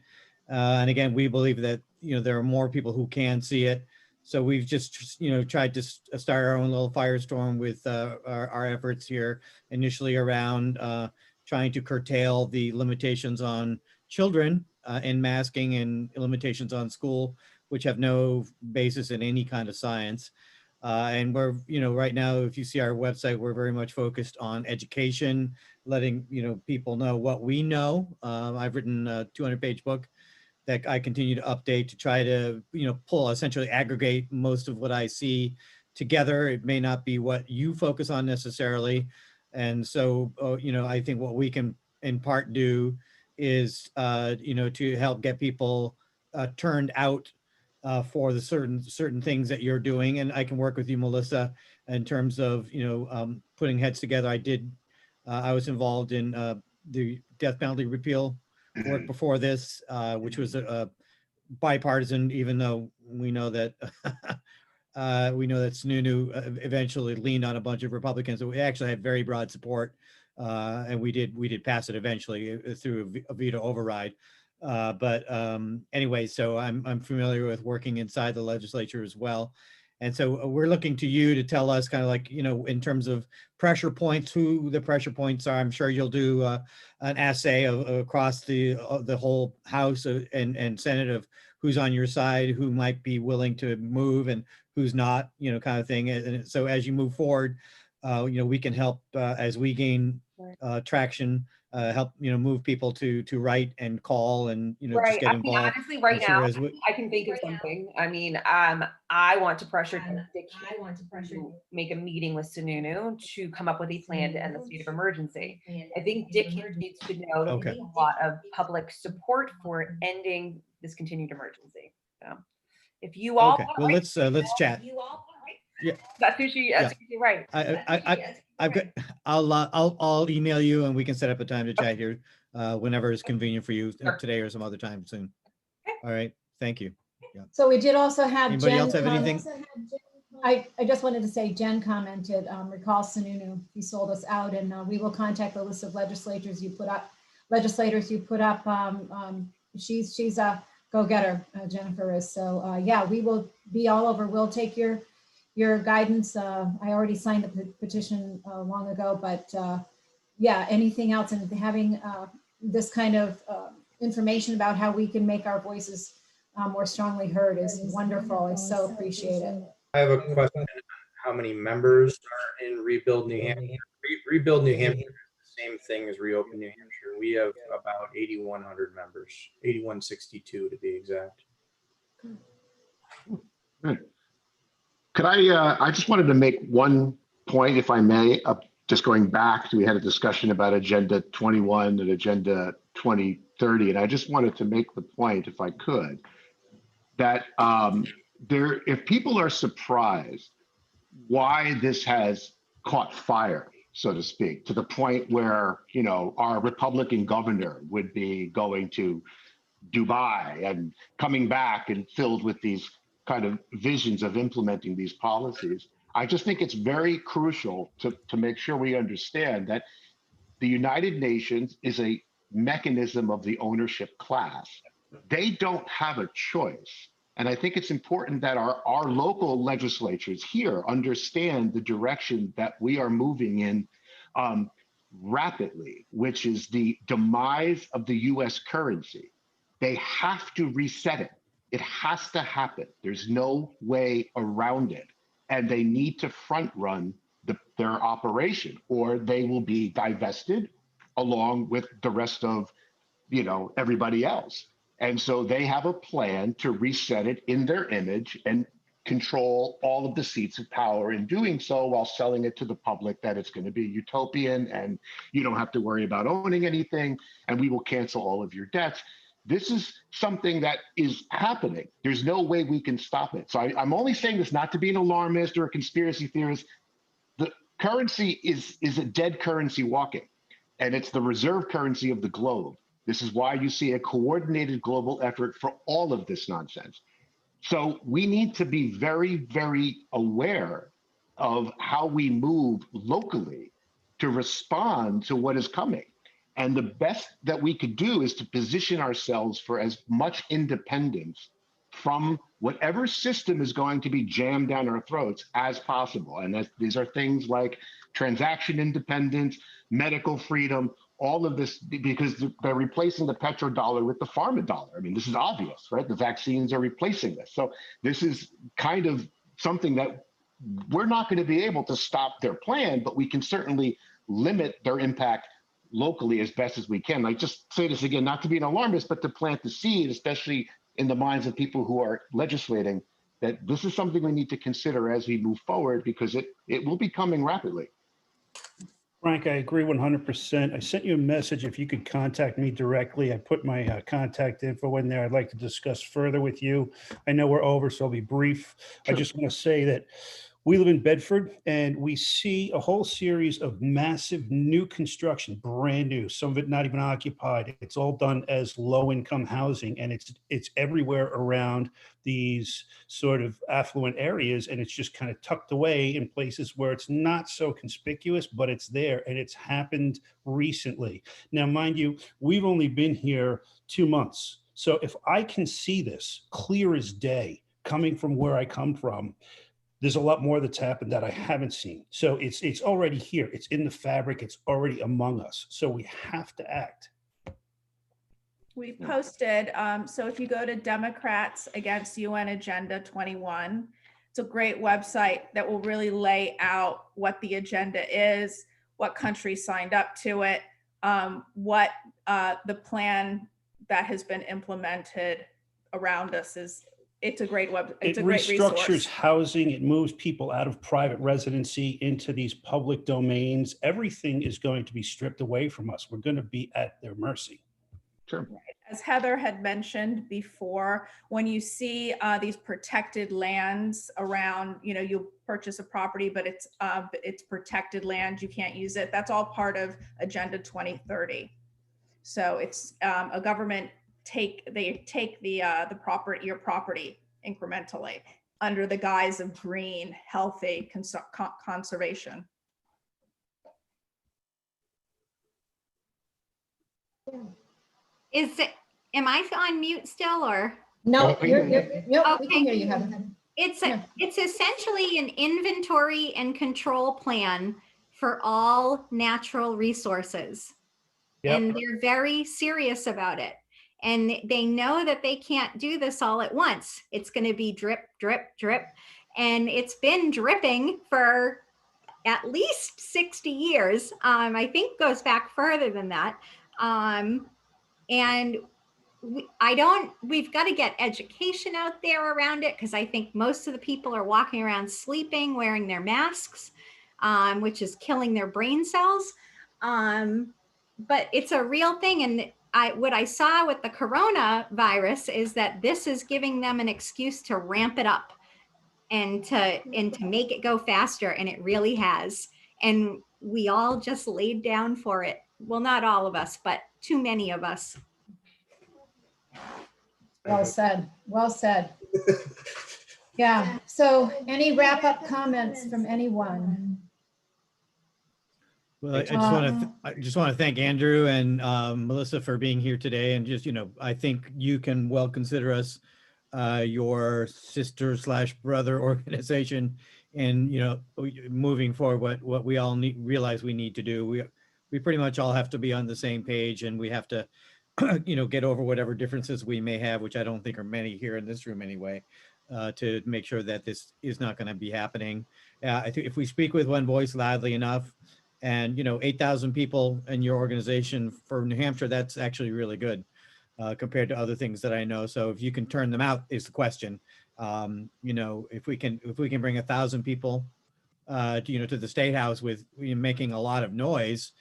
D: and again, we believe that there are more people who can see it. So we've just tried to start our own little firestorm with our efforts here initially around trying to curtail the limitations on children in masking and limitations on school, which have no basis in any kind of science. And we're, right now, if you see our website, we're very much focused on education, letting, people know what we know. I've written a 200-page book that I continue to update to try to, essentially aggregate most of what I see together. It may not be what you focus on necessarily. And so, I think what we can in part do is, to help get people turned out for the certain things that you're doing. And I can work with you, Melissa, in terms of, putting heads together. I was involved in the death penalty repeal work before this, which was a bipartisan, even though we know that Sununu eventually leaned on a bunch of Republicans. So we actually had very broad support, and we did pass it eventually through a veto override. But anyway, so I'm familiar with working inside the legislature as well. And so we're looking to you to tell us kind of like, in terms of pressure points, who the pressure points are. I'm sure you'll do an essay across the whole House and Senate of who's on your side, who might be willing to move and who's not, kind of thing. And so as you move forward, we can help as we gain traction, help, move people to write and call and, just get involved.
H: I mean, honestly, right now, I can think of something. I mean, I want to pressure Dick to make a meeting with Sununu to come up with a plan to end the state of emergency. I think Dick needs to know that there's a lot of public support for ending this continued emergency. So if you all
D: well, let's chat. Yeah,
H: that's usually right.
D: I'll email you and we can set up a time to chat here whenever it's convenient for you, today or some other time soon. All right, thank you. Yeah.
C: So we did also have
D: Anybody
C: Jen
D: else have anything?
C: I just wanted to say, Jen commented, recall Sununu, he sold us out, and we will contact the list of legislators you put up. She's a go-getter, Jennifer is. So yeah, we will be all over. We'll take your guidance. I already signed the petition long ago, but yeah, anything else, and having this kind of information about how we can make our voices more strongly heard is wonderful. I so appreciate it.
G: I have a question on how many members are in Rebuild New Hampshire. Rebuild New Hampshire is the same thing as Reopen New Hampshire. We have about 8,100 members, 8,162 to be exact.
B: Good. Could I just wanted to make one point, if I may, just going back to, we had a discussion about Agenda 21 and Agenda 2030, and I just wanted to make the point, if I could, that if people are surprised why this has caught fire so to speak, to the point where, you know, our Republican governor would be going to Dubai and coming back and filled with these kind of visions of implementing these policies. I just think it's very crucial to make sure we understand that the United Nations is a mechanism of the ownership class. They don't have a choice. And I think it's important that our local legislatures here understand the direction that we are moving in rapidly, which is the demise of the US currency. They have to reset it. It has to happen. There's no way around it. And they need to front run their operation, or they will be divested along with the rest of, you know, everybody else. And so they have a plan to reset it in their image and control all of the seats of power in doing so, while selling it to the public that it's going to be utopian and you don't have to worry about owning anything and we will cancel all of your debts. This is something that is happening. There's no way we can stop it. So I'm only saying this not to be an alarmist or a conspiracy theorist. The currency is a dead currency walking, and it's the reserve currency of the globe. This is why you see a coordinated global effort for all of this nonsense. So we need to be very, very aware of how we move locally to respond to what is coming. And the best that we could do is to position ourselves for as much independence from whatever system is going to be jammed down our throats as possible. And these are things like transaction independence, medical freedom, all of this, because they're replacing the petrodollar with the pharma dollar. I mean, this is obvious, right? The vaccines are replacing this. So this is kind of something that we're not going to be able to stop their plan, but we can certainly limit their impact locally as best as we can. I just say this again, not to be an alarmist, but to plant the seed, especially in the minds of people who are legislating, that this is something we need to consider as we move forward, because it will be coming rapidly.
I: Frank, I agree 100%. I sent you a message if you could contact me directly. I put my contact info in there. I'd like to discuss further with you. I know we're over, so I'll be brief.
B: Sure.
I: I just want to say that we live in Bedford, and we see a whole series of massive new construction, brand new, some of it not even occupied. It's all done as low-income housing, and it's everywhere around these sort of affluent areas, and it's just kind of tucked away in places where it's not so conspicuous, but it's there, and it's happened recently. Now, mind you, we've only been here 2 months. So if I can see this clear as day coming from where I come from, there's a lot more that's happened that I haven't seen. So it's already here. It's in the fabric. It's already among us. So we have to act.
E: We posted, so if you go to Democrats Against UN Agenda 21, it's a great website that will really lay out what the agenda is, what countries signed up to it, what the plan that has been implemented around us is. It's a great web. It's a great resource.
I: It restructures housing. It moves people out of private residency into these public domains. Everything is going to be stripped away from us. We're going to be at their mercy.
B: Sure.
E: As Heather had mentioned before, when you see these protected lands around, you know, you purchase a property, but it's protected land, you can't use it. That's all part of Agenda 2030. So it's a government take your property incrementally under the guise of green, healthy conservation.
J: Am I on mute still, or?
C: No,
B: Okay.
C: we can hear you, Heather.
J: It's essentially an inventory and control plan for all natural resources.
I: Yep.
J: And they're very serious about it. And they know that they can't do this all at once. It's going to be drip, drip, drip. And it's been dripping for at least 60 years. I think goes back further than that. And we've got to get education out there around it, because I think most of the people are walking around sleeping, wearing their masks, which is killing their brain cells. But it's a real thing. And what I saw with the coronavirus is that this is giving them an excuse to ramp it up and to make it go faster. And it really has. And we all just laid down for it. Well, not all of us, but too many of us.
C: Well said. Well said. Yeah. So any wrap up comments from anyone?
D: Well, I just want to thank Andrew and Melissa for being here today, and just, I think you can well consider us your sister/brother organization, and moving forward, what we all realize we need to do. We pretty much all have to be on the same page, and we have to get over whatever differences we may have, which I don't think are many here in this room anyway, to make sure that this is not going to be happening. I think if we speak with one voice loudly enough, and 8,000 people in your organization for New Hampshire, that's actually really good compared to other things that I know. So if you can turn them out is the question. If we can bring 1,000 people to the State House with making a lot of noise,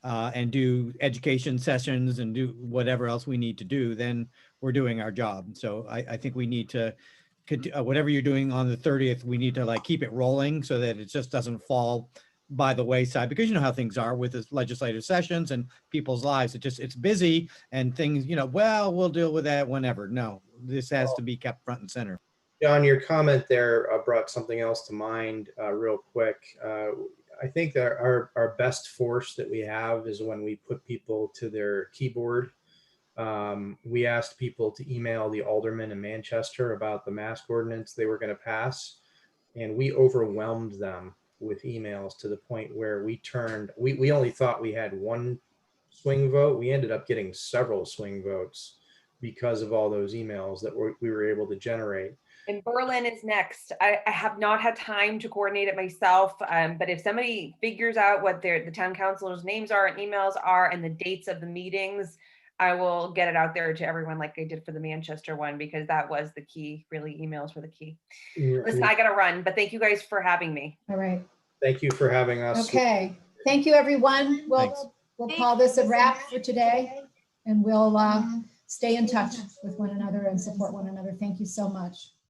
D: and do education sessions and do whatever else we need to do, then we're doing our job. So I think we need to, whatever you're doing on the 30th, we need to keep it rolling so that it just doesn't fall by the wayside, because you know how things are with the legislative sessions and people's lives. It's busy and things, well, we'll deal with that whenever. No, this has to be kept front and center.
G: John, your comment there brought something else to mind real quick. I think that our best force that we have is when we put people to their keyboard. We asked people to email the aldermen in Manchester about the mask ordinance they were going to pass, and we overwhelmed them with emails to the point where we only thought we had one swing vote. We ended up getting several swing votes because of all those emails that we were able to generate.
H: And Berlin is next. I have not had time to coordinate it myself, but if somebody figures out what the town councilors' names are and emails are and the dates of the meetings, I will get it out there to everyone like I did for the Manchester one, because that was the key. Really, emails were the key. Listen, I got to run, but thank you guys for having me.
C: All right.
G: Thank you for having us.
C: Okay. Thank you, everyone. We'll call this a wrap for today, and we'll stay in touch with one another and support one another. Thank you so much.